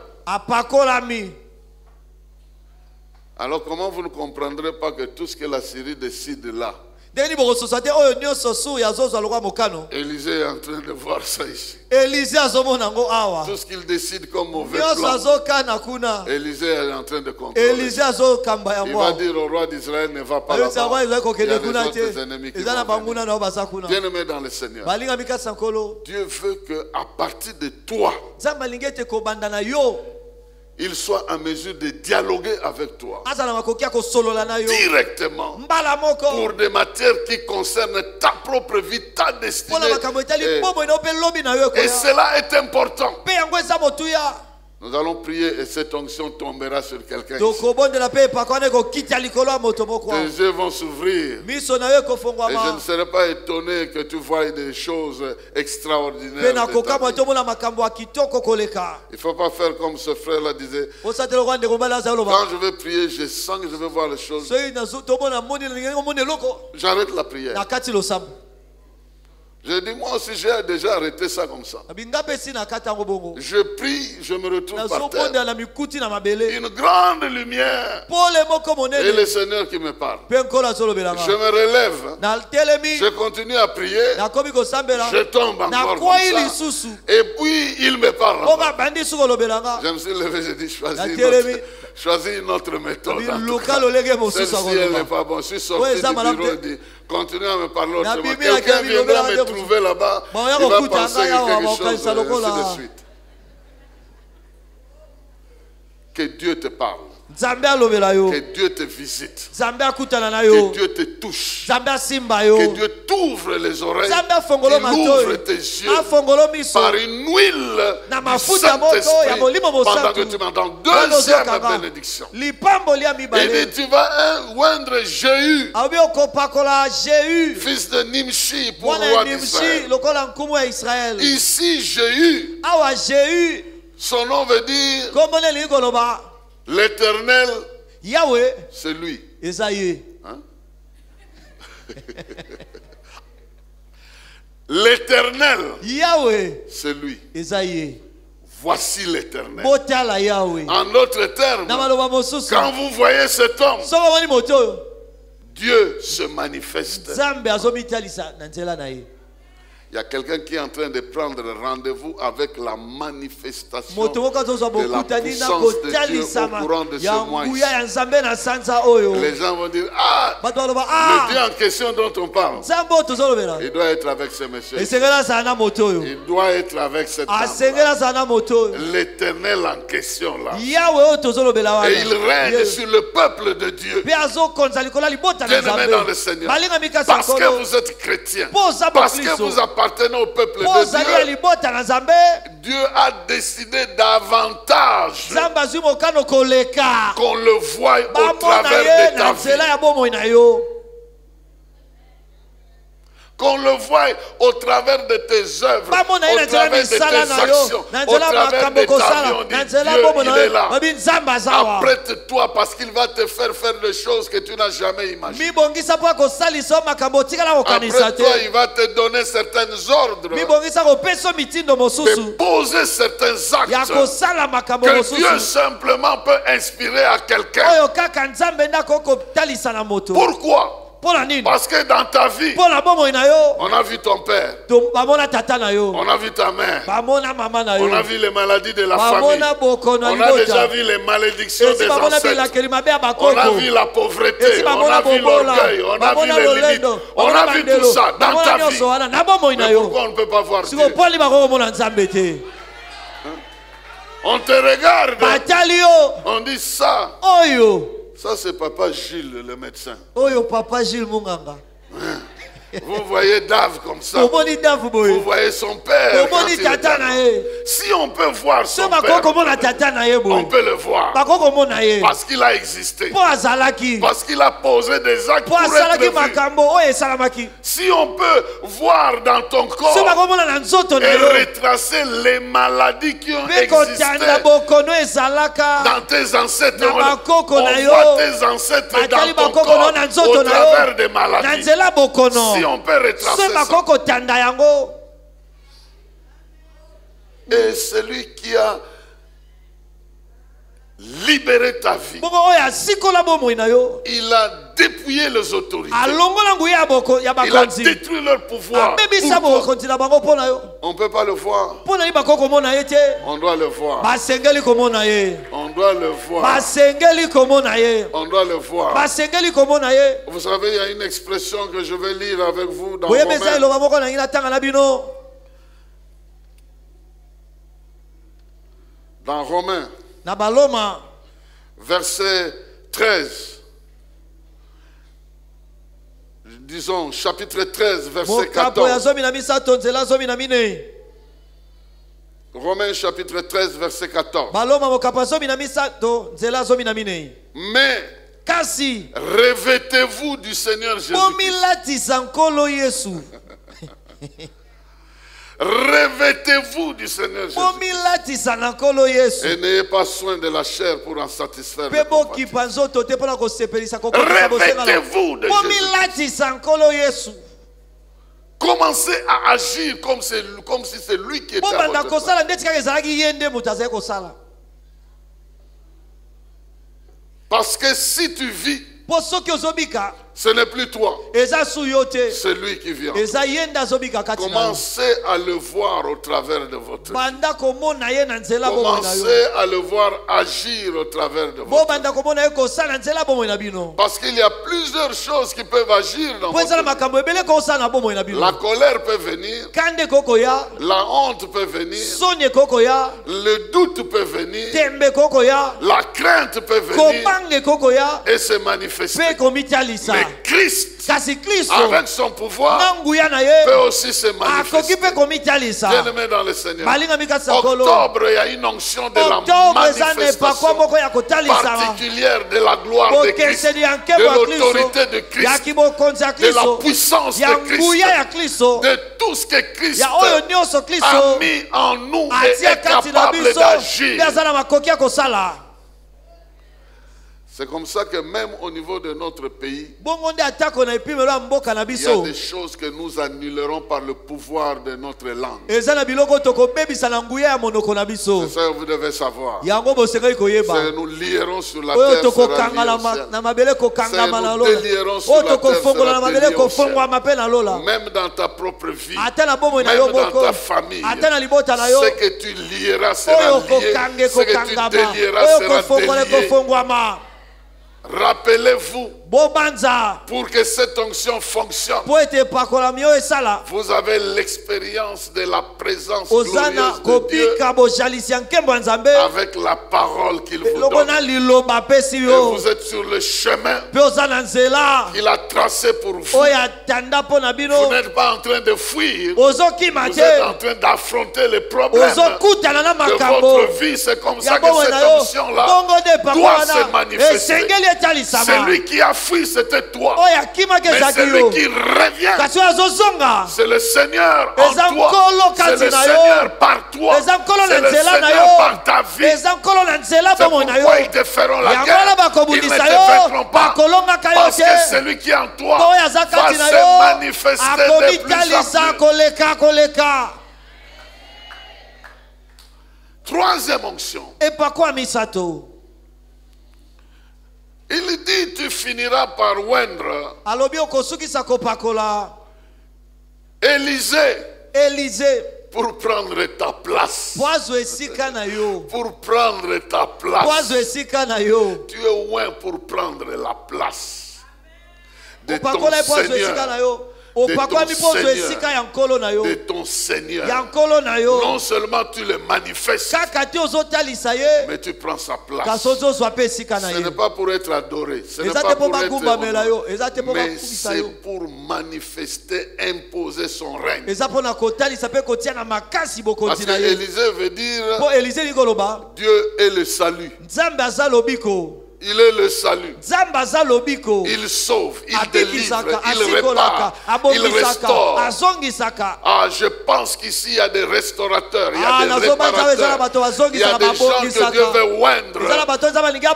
A: Alors comment vous ne comprendrez pas que tout ce que la Syrie décide là, Élisée est en train de voir ça ici. Tout ce qu'il décide comme mauvais plan, Élisée est en train de contrôler. Il va dire au roi d'Israël, ne va pas là-bas. Il y a des autres ennemis qui vont venir. Bien-aimé dans le Seigneur, Dieu veut qu'à partir de toi, il soit en mesure de dialoguer avec toi directement pour des matières qui concernent ta propre vie, ta destinée. Et cela est important. Nous allons prier et cette onction tombera sur quelqu'un. Tes yeux vont s'ouvrir. Et je ne serai pas étonné que tu vois des choses extraordinaires. Il ne faut pas faire comme ce frère-là disait. Quand je vais prier, je sens que je vais voir les choses. J'arrête la prière. Je dis, moi aussi j'ai déjà arrêté ça comme ça. Je prie, je me retrouve par terre. Une grande lumière. Et le Seigneur qui me parle. Je me relève. Je continue à prier. Je tombe encore comme ça. Et puis il me parle. Je me suis levé, j'ai dit, choisis une autre méthode. Celle-ci, elle n'est pas bonne. Je suis sorti du bureau et dit, continue à me parler autrement. Quelqu'un viendra me trouver là-bas, il va penser quelque chose, ainsi de suite. Que Dieu te parle. Que Dieu te visite. Que Dieu te touche. Que Dieu t'ouvre les oreilles. Qu'il ouvre tes yeux par une huile du Saint-Esprit pendant que tu m'entends. Deuxième bénédiction. Il dit, tu vas oindre Jéhu, fils de Nimshi, pour le roi d'Israël. Ici, Jéhu, son nom veut dire l'Éternel, c'est lui. Hein? L'Éternel, c'est lui. Voici l'Éternel. En d'autres termes, quand vous voyez cet homme, Dieu se manifeste. Il y a quelqu'un qui est en train de prendre rendez-vous avec la manifestation de la puissance de Dieu au courant de ce mois ici. Les gens vont dire, ah, le Dieu en question dont on parle, il doit être avec ce monsieur. Il doit être avec cette dame. L'Éternel en question là. Et il règne sur le peuple de Dieu. Bien-aimés dans le Seigneur. Parce que vous êtes chrétien. Parce que vous appartenez au peuple de Dieu, Dieu a décidé davantage qu'on le voie au travers de ta vie. Qu'on le voie au travers de tes œuvres, au travers de tes actions, au travers de ta vie. On dit, Dieu, il est là. Apprête-toi parce qu'il va te faire faire des choses que tu n'as jamais imaginées. Apprête-toi, il va te donner certains ordres, de poser certains actes que Dieu simplement peut inspirer à quelqu'un. Pourquoi? Parce que dans ta vie, on a vu ton père, on a vu ta mère, on a vu les maladies de la famille, on a déjà vu les malédictions des ancêtres, on a vu la pauvreté, on a vu l'orgueil, on a vu les limites, on a vu tout ça dans ta vie. Mais pourquoi on ne peut pas voir Dieu? On te regarde, on dit ça. Ça, c'est Papa Gilles, le médecin.
B: Papa Gilles Munganga.
A: Vous voyez Dave comme ça. Vous voyez son père. Quand il est si on peut voir son père, on peut le voir. Parce qu'il a existé. Parce qu'il a posé des actes pour être vu. Si on peut voir dans ton corps et retracer les maladies qui ont existé dans tes ancêtres, on voit tes ancêtres dans ton corps au travers des maladies. Si on peut retracer ça. Et celui qui a libéré ta vie, il a dépouillé les autorités, il a détruit leur pouvoir. On ne peut pas le voir. On doit le voir. On doit le voir. On doit le voir. Vous savez, il y a une expression que je vais lire avec vous dans Romains. Dans Romains, verset 13. Disons, chapitre 13, verset 14. Romains chapitre 13, verset 14. Mais revêtez-vous du Seigneur Jésus-Christ. Revêtez-vous du Seigneur Jésus-Christ. Et n'ayez pas soin de la chair pour en satisfaire les convoitises. Revêtez-vous de Jésus. Commencez à agir comme si c'est lui qui était à votre place. Parce que si tu vis, ce n'est plus toi, c'est lui qui vient. Commencez à le voir au travers de votre vie. Commencez à le voir agir au travers de votre vie. Parce qu'il y a plusieurs choses qui peuvent agir dans votre vie. La colère peut venir, la honte peut venir, le doute peut venir, la crainte peut venir et se manifester. Mais Christ, avec son pouvoir, peut aussi se manifester. Bien-aimé dans le Seigneur, octobre, il y a une onction de la manifestation particulière de la gloire de Christ, de l'autorité de Christ, de la puissance de Christ, de tout ce que Christ a mis en nous et est capable d'agir. C'est comme ça que même au niveau de notre pays, il y a des choses que nous annulerons par le pouvoir de notre langue. C'est ça que vous devez savoir. Nous lierons sur la terre, sera lié au ciel. Nous délierons sur la terre, sera délié au ciel. Même dans ta propre vie, même dans ta famille, ce que tu lieras sera lié, ce que tu délieras sera délié. Rappelez-vous, pour que cette onction fonctionne, vous avez l'expérience de la présence glorieuse de Dieu avec la parole qu'il vous donne. Et vous êtes sur le chemin qu'il a tracé pour vous. Vous n'êtes pas en train de fuir, vous êtes en train d'affronter les problèmes de votre vie. C'est comme ça que cette onction-là doit se manifester. Celui qui a fui, c'était toi. Mais celui qui revient, c'est le Seigneur en toi. C'est le Seigneur par toi. C'est le Seigneur par ta vie. C'est pourquoi ils te feront la guerre. Ils ne te vaincront pas. Parce que celui qui est en toi va se manifester de plus en plus. Troisième onction. Il dit, tu finiras par oindre Élisée pour prendre ta place. Pour prendre ta place. Tu es oint pour prendre la place de ton Seigneur. De ton Seigneur. Non seulement tu le manifestes, mais tu prends sa place. Ce n'est pas pour être adoré, ce n'est pas pour être honoré, mais c'est pour manifester, imposer son règne. Parce que Élisée veut dire Dieu est le salut. Il est le salut. Il sauve, il délivre, il répare, il restaure. Ah, je pense qu'ici il y a des restaurateurs, il y a des réparateurs, il y a des gens que Dieu veut oindre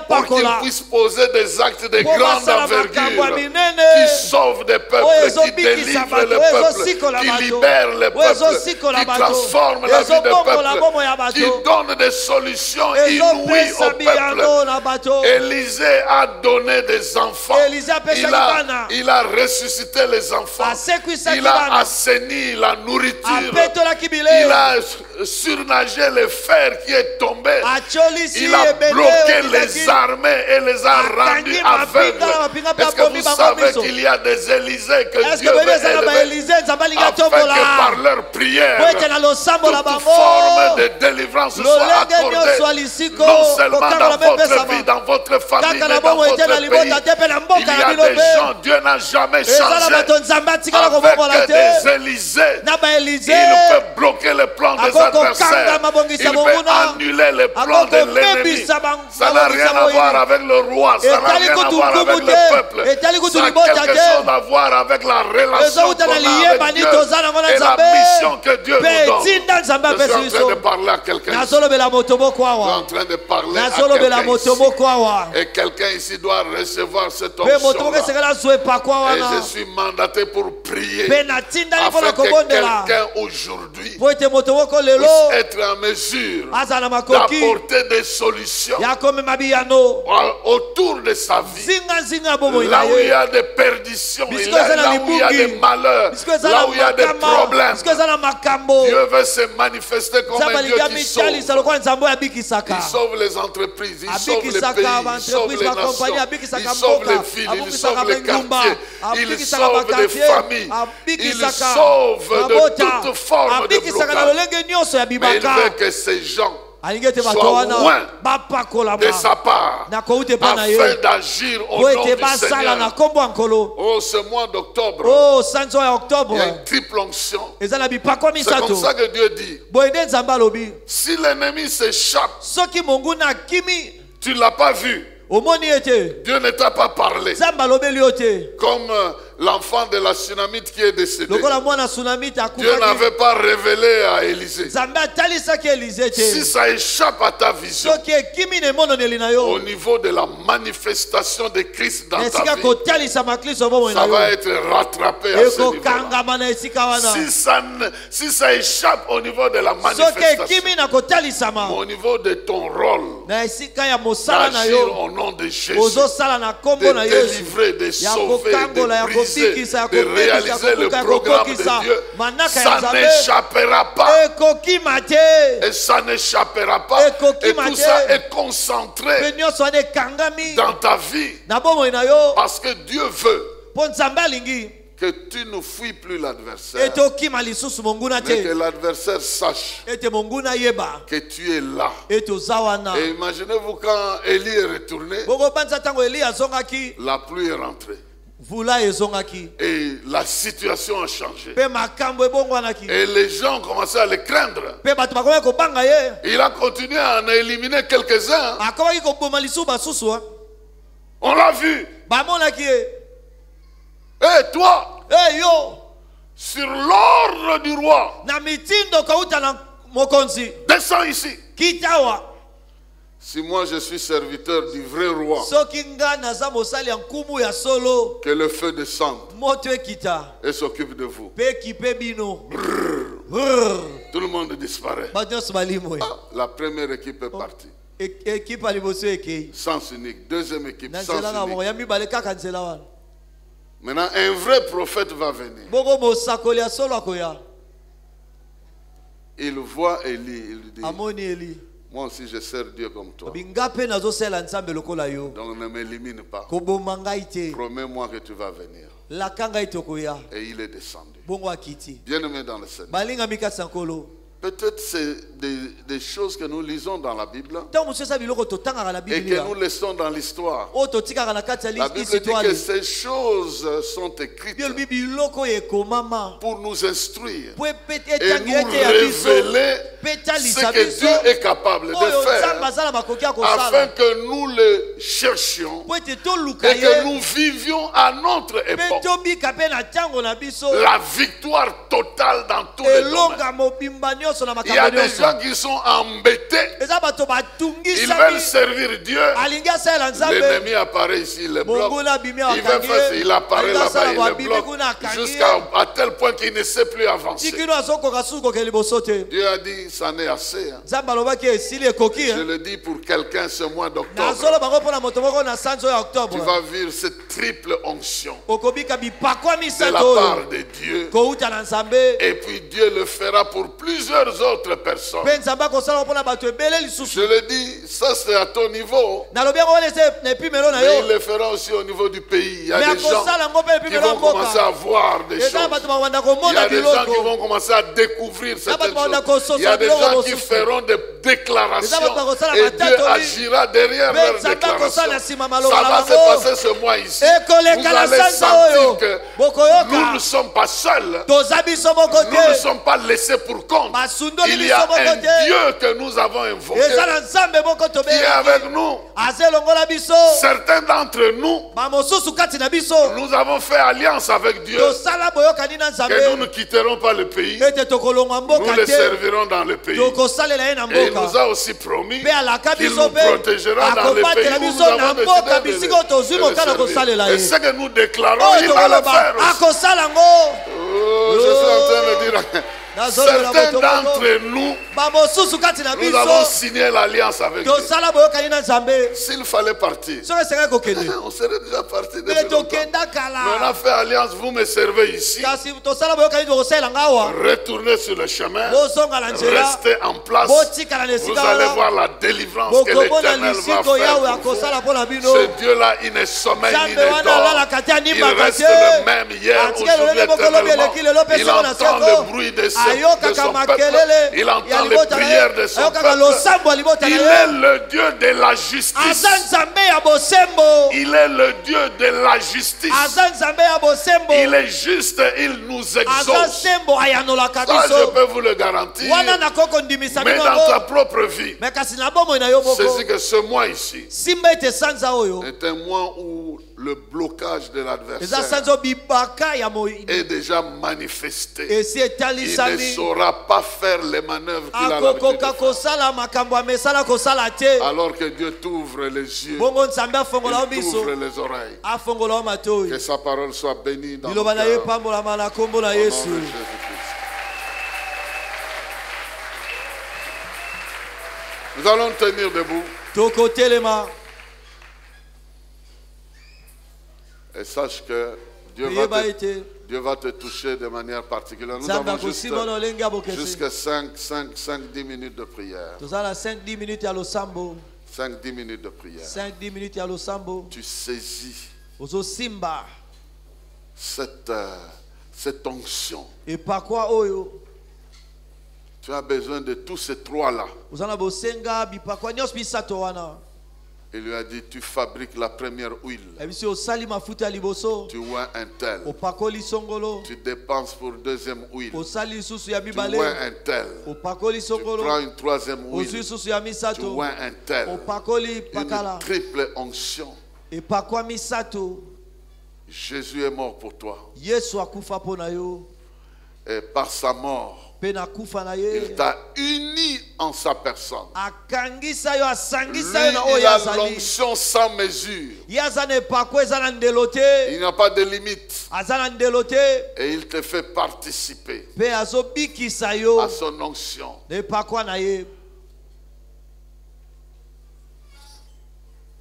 A: pour qu'ils puissent poser des actes de grande envergure qui sauvent des peuples, qui délivrent le peuple, qui libèrent le peuple, qui transforment la vie des peuples, qui donnent des solutions inouïes au peuple. Élisée a donné des enfants. Il a ressuscité les enfants. Il a assaini la nourriture. Il a surnagé le fer qui est tombé. Il a bloqué les armées et les a rendus aveugles. Est-ce que vous savez qu'il y a des Élysées que Dieu veut élever afin que par leur prière, toute forme de délivrance soit accordée, non seulement dans votre vie, dans votre famille, mais dans votre pays. Il y a des gens, Dieu n'a jamais changé. Avec des Élysées, il peut bloquer les plans des adversaires. Il peut annuler les plans de l'ennemi. Ça n'a rien à voir avec le roi, ça n'a rien à voir avec le peuple. Ça a quelque chose à voir avec la relation qu'on a avec Dieu et la mission que Dieu nous donne. Je suis en train de parler à quelqu'un. Je suis en train de parler à quelqu'un. Et quelqu'un ici doit recevoir cette onction-là. Et je suis mandaté pour prier afin que quelqu'un aujourd'hui puisse être en mesure d'apporter des solutions autour de sa vie. Là où il y a des perditions, là où il y a des malheurs, là où il y a des problèmes, Dieu veut se manifester comme un Dieu qui sauve. Il sauve les entreprises, il sauve les pays, il sauve les nations, il sauve les villes, il sauve les quartiers, il sauve des familles, il sauve de toute forme de blocage. Mais il veut que ces gens soient loin de sa part afin d'agir au nom du Seigneur. Oh, ce mois d'octobre, il y a une triple onction. C'est comme ça que Dieu dit. Si l'ennemi s'échappe, tu ne l'as pas vu. Dieu ne t'a pas parlé. Comme l'enfant de la Tsunamite qui est décédé. Dieu n'avait pas révélé à Élisée. Si ça échappe à ta vision, au niveau de la manifestation de Christ dans ta vie, ça va être rattrapé à ce niveau-là. Si ça échappe au niveau de la manifestation, au niveau de ton rôle, d'agir au nom de Jésus, de délivrer, de sauver, de briser, de réaliser le programme de Dieu, ça n'échappera pas. Et ça n'échappera pas. Et tout ça est concentré dans ta vie. Parce que Dieu veut que tu ne fuis plus l'adversaire, mais que l'adversaire sache que tu es là. Et imaginez-vous quand Élie est retourné, la pluie est rentrée. Et la situation a changé. Et les gens ont commencé à le craindre. Il a continué à en éliminer quelques-uns. On l'a vu. Et toi, sur l'ordre du roi, descends ici. Si moi je suis serviteur du vrai roi, que le feu descende et s'occupe de vous. Tout le monde disparaît. La première équipe est partie. Sens unique. Deuxième équipe, sens unique. Maintenant, un vrai prophète va venir. Il voit Élie, il lui dit, moi aussi je sers Dieu comme toi. Donc ne m'élimine pas. Promets-moi que tu vas venir. Et il est descendu. Bien-aimé dans le Seigneur. Peut-être c'est des choses que nous lisons dans la Bible et que nous laissons dans l'histoire. La Bible dit que ces choses sont écrites pour nous instruire et nous révéler ce que Dieu est capable de faire afin que nous le cherchions et que nous vivions à notre époque la victoire totale dans tous les domaines. Il y a des gens qui sont embêtés. Ils veulent servir Dieu. L'ennemi apparaît ici, il le bloque. Il apparaît là-bas, il le bloque. Jusqu'à tel point qu'il ne sait plus avancer. Dieu a dit, ça n'est assez. Je le dis pour quelqu'un ce mois d'octobre. Tu vas vivre cette triple onction de la part de Dieu. Et puis Dieu le fera pour plusieurs plusieurs autres personnes. Je le dis, ça c'est à ton niveau. Mais il le fera aussi au niveau du pays. Il y a des gens qui vont commencer à voir des choses. Il y a des gens qui vont commencer à découvrir certaines choses. Il y a des gens qui feront des déclarations et Dieu agira derrière leurs déclarations. Ça va se passer ce mois ici. Vous allez sentir que nous ne sommes pas seuls. Nous ne sommes pas laissés pour compte. Il y a un Dieu que nous avons invoqué qui est avec nous. Certains d'entre nous, nous avons fait alliance avec Dieu que nous ne quitterons pas le pays. Nous le servirons dans le pays. Et il nous a aussi promis qu'il nous protégera dans le pays où nous avons décidé de servir. Et ce que nous déclarons, il va le faire aussi. Je suis en train de dire... Certains d'entre nous, nous avons signé l'alliance avec Dieu. S'il fallait partir, on serait déjà parti depuis longtemps. Mais on a fait alliance, vous me servez ici. Retournez sur le chemin, restez en place. Vous allez voir la délivrance que l'Éternel va faire pour vous. Ce Dieu-là, il ne sommeille ni ne dort. Il reste le même hier, aujourd'hui, éternellement. Il entend le bruit des de son peuple, il entend les prières de son peuple. Il est le Dieu de la justice. Il est le Dieu de la justice. Il est juste, il nous exauce. Ça, je peux vous le garantir. Mais dans ta propre vie, c'est que ce mois ici est un mois où le blocage de l'adversaire est déjà manifesté. Il ne saura pas faire les manœuvres qu'il a l'habitude de faire. Alors que Dieu t'ouvre les yeux, il t'ouvre les oreilles. Que sa parole soit bénie dans nos cœurs. Au nom de Jésus-Christ. Nous allons tenir debout. Et sache que Dieu va te toucher de manière particulière. Nous avons jusqu'à 5-10 minutes de prière. 5-10 minutes de prière. Tu saisis cette onction. Tu as besoin de tous ces trois-là. Il lui a dit, tu fabriques la première huile. Tu oins un tel. Tu dépenses pour deuxième huile. Tu oins un tel. Tu prends une troisième huile. Tu oins un tel. Une triple onction. Jésus est mort pour toi. Et par sa mort, il t'a uni en sa personne. Lui, il a l'onction sans mesure. Il n'y a pas de limite. Et il te fait participer à son onction.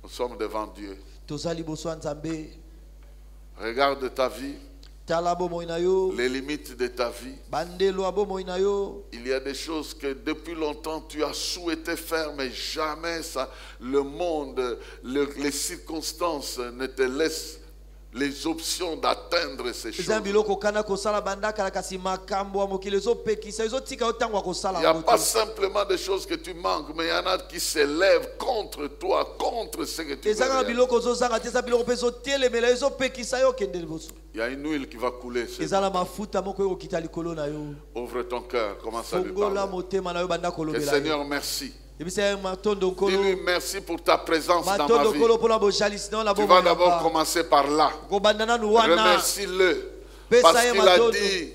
A: Nous sommes devant Dieu. Regarde ta vie. Les limites de ta vie. Il y a des choses que depuis longtemps tu as souhaité faire, mais jamais ça, le monde, les circonstances ne te laissent les options d'atteindre ces choses. Il n'y a pas simplement des choses que tu manques, mais il y en a qui s'élèvent contre toi, contre ce que tu veux. Il y a une huile qui va couler. Ouvre ton cœur, commence à lui parler. Que Seigneur, merci. Dis-lui merci pour ta présence dans ma vie. Tu vas d'abord commencer par là. Remercie-le. Parce qu'il a dit,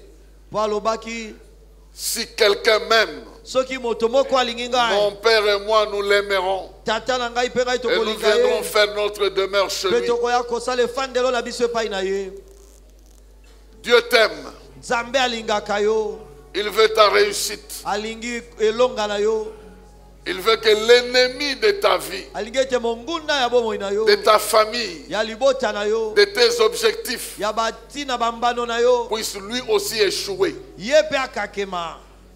A: si quelqu'un m'aime, mon Père et moi nous l'aimerons. Et nous viendrons faire notre demeure chez lui. Dieu t'aime. Il veut ta réussite. Il veut que l'ennemi de ta vie, de ta famille, de tes objectifs, puisse lui aussi échouer.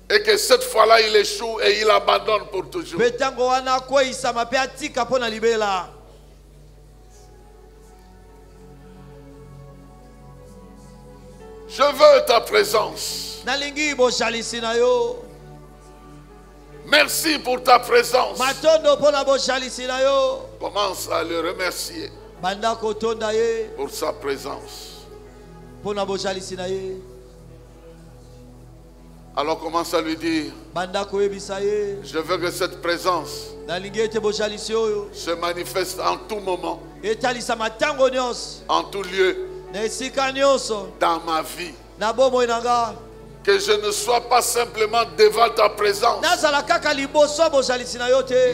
A: Et que cette fois-là, il échoue et il abandonne pour toujours. Je veux ta présence. Merci pour ta présence. Commence à le remercier pour sa présence. Alors commence à lui dire, je veux que cette présence se manifeste en tout moment, en tout lieu, dans ma vie. Que je ne sois pas simplement devant ta présence,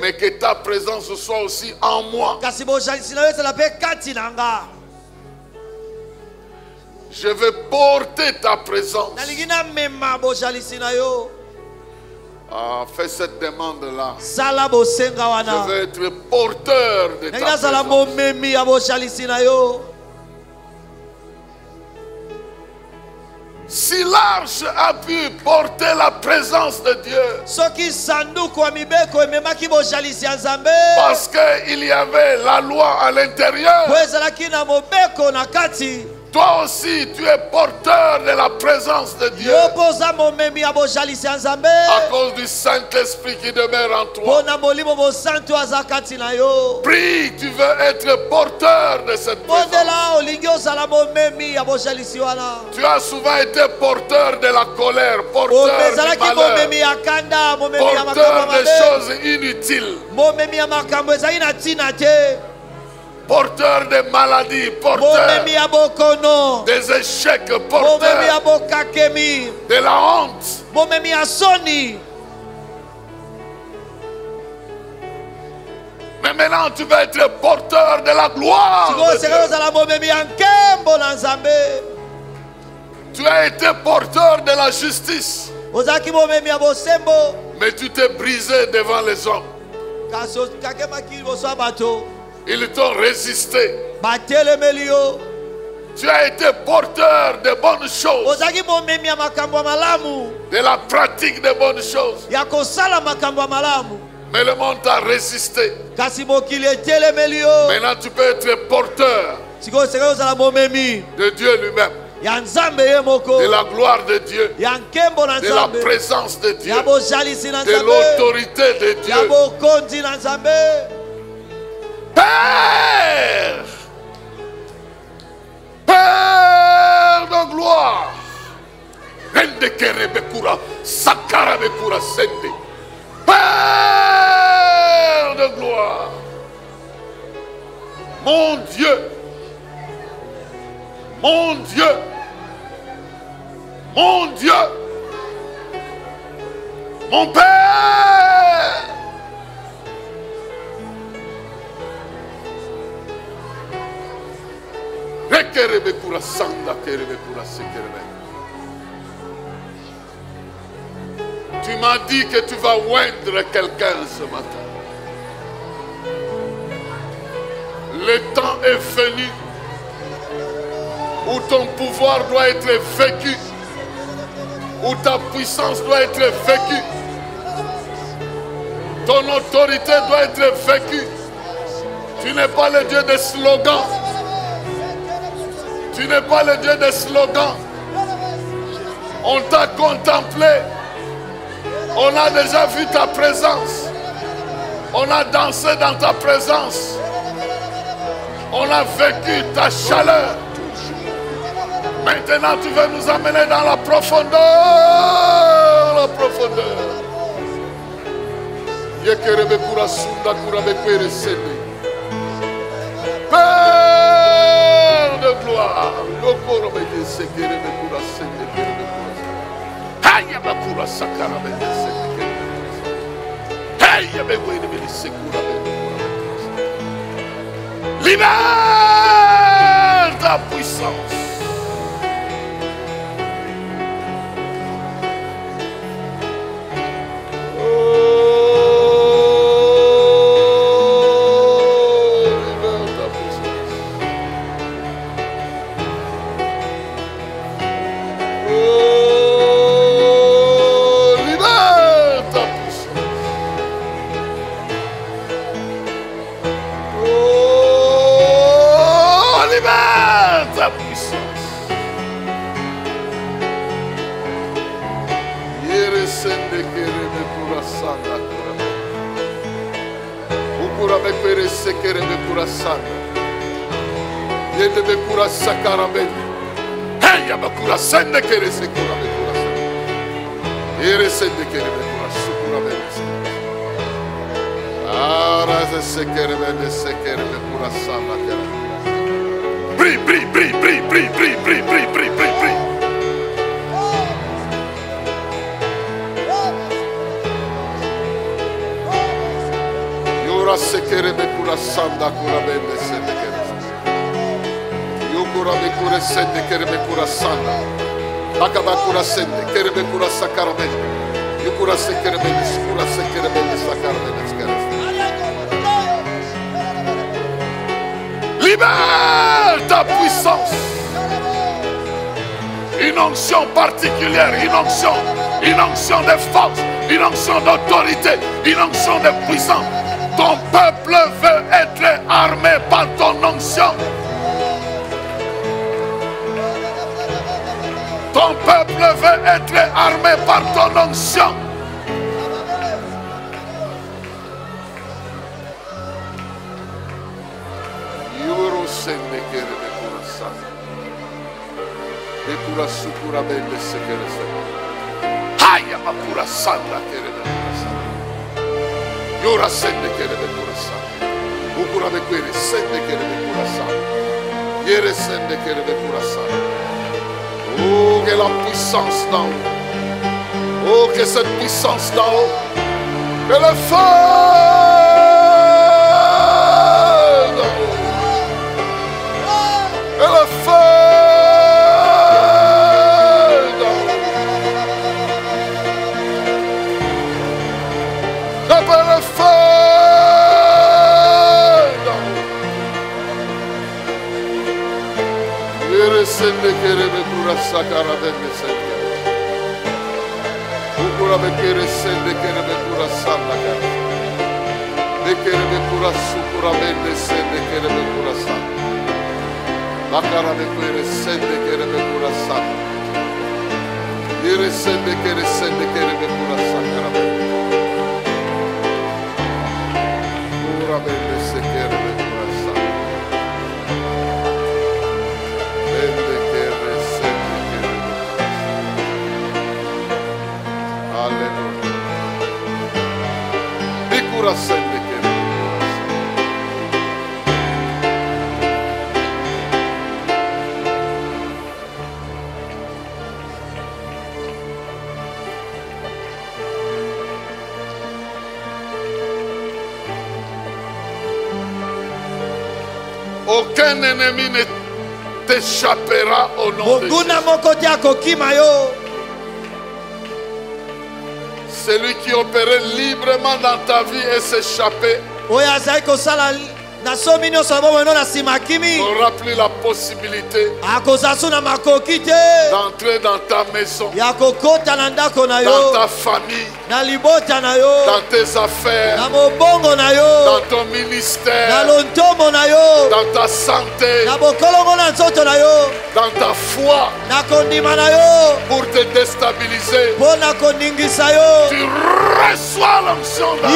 A: mais que ta présence soit aussi en moi. Je veux porter ta présence. Ah, fais cette demande-là. Je veux être porteur de ta présence. Si l'arche a pu porter la présence de Dieu, parce qu'il y avait la loi à l'intérieur, toi aussi tu es porteur de la présence de Dieu à cause du Saint-Esprit qui demeure en toi. Prie, tu veux être porteur de cette présence. Tu as souvent été porteur de la colère, porteur du malheur, porteur des choses inutiles, porteur de maladies, porteur des échecs, porteur de la honte. Mais maintenant tu vas être porteur de la gloire de Dieu. Tu as été porteur de la justice, mais tu t'es brisé devant les hommes. Ils t'ont résisté. Tu as été porteur de bonnes choses, de la pratique de bonnes choses, mais le monde t'a résisté. Maintenant tu peux être porteur de Dieu lui-même, de la gloire de Dieu, de la présence de Dieu, de l'autorité de Dieu. Père, Père de gloire, Père de gloire, mon Dieu, mon Dieu, mon Dieu, mon Père. Tu m'as dit que tu vas oindre quelqu'un ce matin. Le temps est venu où ton pouvoir doit être vécu, où ta puissance doit être vécue, ton autorité doit être vécue. Tu n'es pas le Dieu des slogans. Tu n'es pas le Dieu des slogans. On t'a contemplé. On a déjà vu ta présence. On a dansé dans ta présence. On a vécu ta chaleur. Maintenant, tu veux nous amener dans la profondeur. La profondeur. Père de gloire. Libère ta puissance. Libère sanda kurabe. Ukurabe kwere sekere be kurasanda. Yede be kurasakarabe. Hey ya be kurasende kere sekurabe kurasanda. Yere sende kere be kurasukurabe. Araze sekere be sekere be kurasanda kere. Bri bri bri bri bri bri bri bri bri bri bri. Yura sekere be kurasanda kurabe be sende kere. Yukura be kurasende kere be kurasanda. Akaba kurasende kere be kurasakarabe. Yukura sekere be skura sekere be sakarabe skere. Libère ta puissance. Une onction particulière, une onction de force, une onction d'autorité, une onction de puissance. Ton peuple veut être armé par ton onction. Ton peuple veut être armé par ton onction. Bekura sukura bende sekere sekere. Haya bakura sanda kere bekura sanda. Yora sende kere bekura sanda. Ukura bekwere sende kere bekura sanda. Yere sende kere bekura sanda. Oh, que la puissance d'en haut. Oh, que cette puissance d'en haut. Que le feu d'en haut. Que le feu. Sende kere be kura sakara bende sende. Ukura be kere sende kere be kura sanda kere. Be kere be kura sukura bende sende kere be kura sanda. Bakara be kere sende kere be kura sanda. Yere sende kere be kura sakara bende. Kura bende se kere be kura sanda. Aucun ennemi ne t'échappera au nom de Jésus. Celui qui opérait librement dans ta vie et s'échappait n'aura plus la possibilité d'entrer dans ta maison, dans ta famille, dans tes affaires, dans ton ministère, dans ta santé, dans ta foi, pour te déstabiliser. Tu reçois l'onction d'Allah.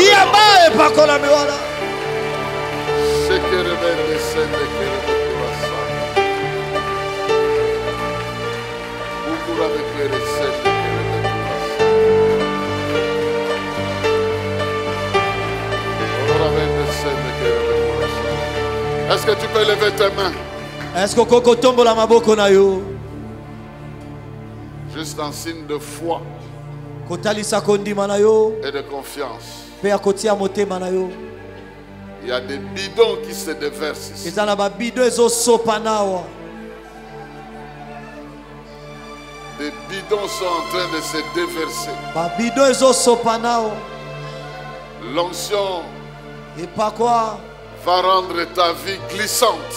A: Est-ce que tu peux lever tes mains?
B: Est-ce que koko tombola maboko na yo?
A: Juste en signe de foi
B: kotalisa kondima na yo
A: et de confiance.
B: Pe akotia motema na yo.
A: Il y a des bidons qui se déversent ici. Des bidons sont en train de se déverser. L'onction va rendre ta vie glissante.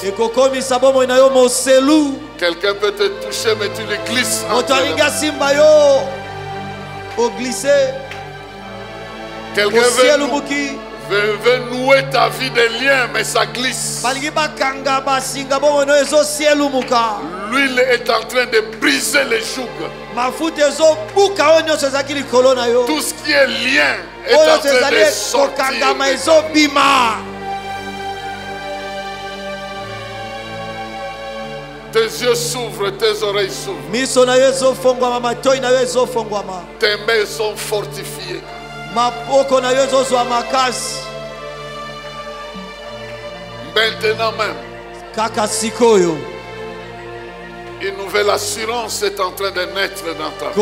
A: Quelqu'un peut te toucher, mais tu le glisses. Quelqu'un veut nouer ta vie de liens, mais ça glisse. L'huile est en train de briser les jougs. Tout ce qui est lien est en train de sortir. Tes yeux s'ouvrent, tes oreilles s'ouvrent. Tes mains sont fortifiées. Maintenant même, une nouvelle assurance est en train de naître dans ta vie.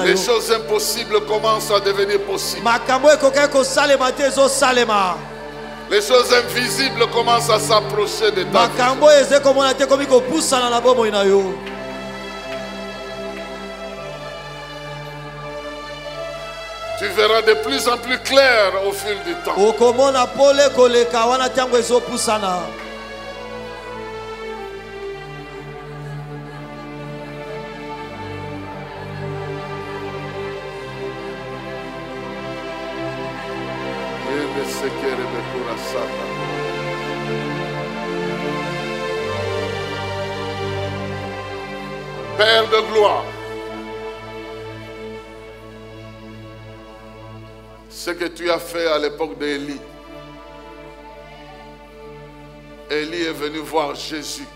A: Les choses impossibles commencent à devenir possibles. Les choses invisibles commencent à s'approcher de ta vie. Tu verras de plus en plus clair au fil du temps. Père de gloire, ce que tu as fait à l'époque d'Élie. Élie est venu voir Jésus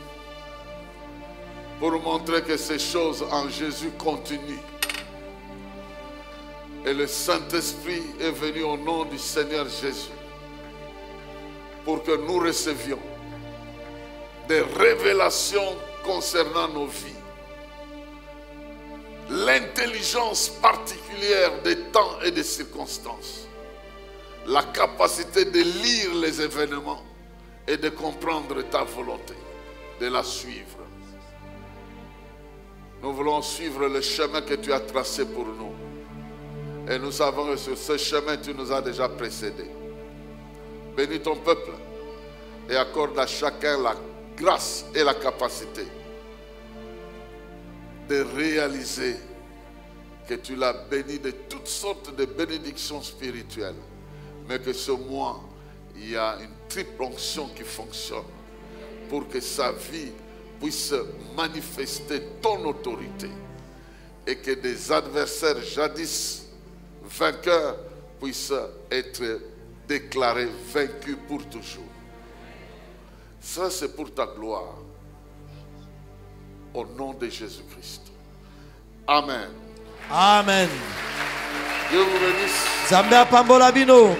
A: pour montrer que ces choses en Jésus continuent. Et le Saint-Esprit est venu au nom du Seigneur Jésus pour que nous recevions des révélations concernant nos vies. L'intelligence particulière des temps et des circonstances. La capacité de lire les événements et de comprendre ta volonté, de la suivre. Nous voulons suivre le chemin que tu as tracé pour nous. Et nous savons que sur ce chemin, tu nous as déjà précédés. Bénis ton peuple et accorde à chacun la grâce et la capacité de réaliser que tu l'as béni de toutes sortes de bénédictions spirituelles. Mais que ce mois, il y a une triple onction qui fonctionne pour que sa vie puisse manifester ton autorité et que des adversaires jadis vainqueurs puissent être déclarés vaincus pour toujours. Ça, c'est pour ta gloire. Au nom de Jésus-Christ. Amen.
B: Amen.
A: Dieu vous bénisse.
B: Zambia Pambola Bino.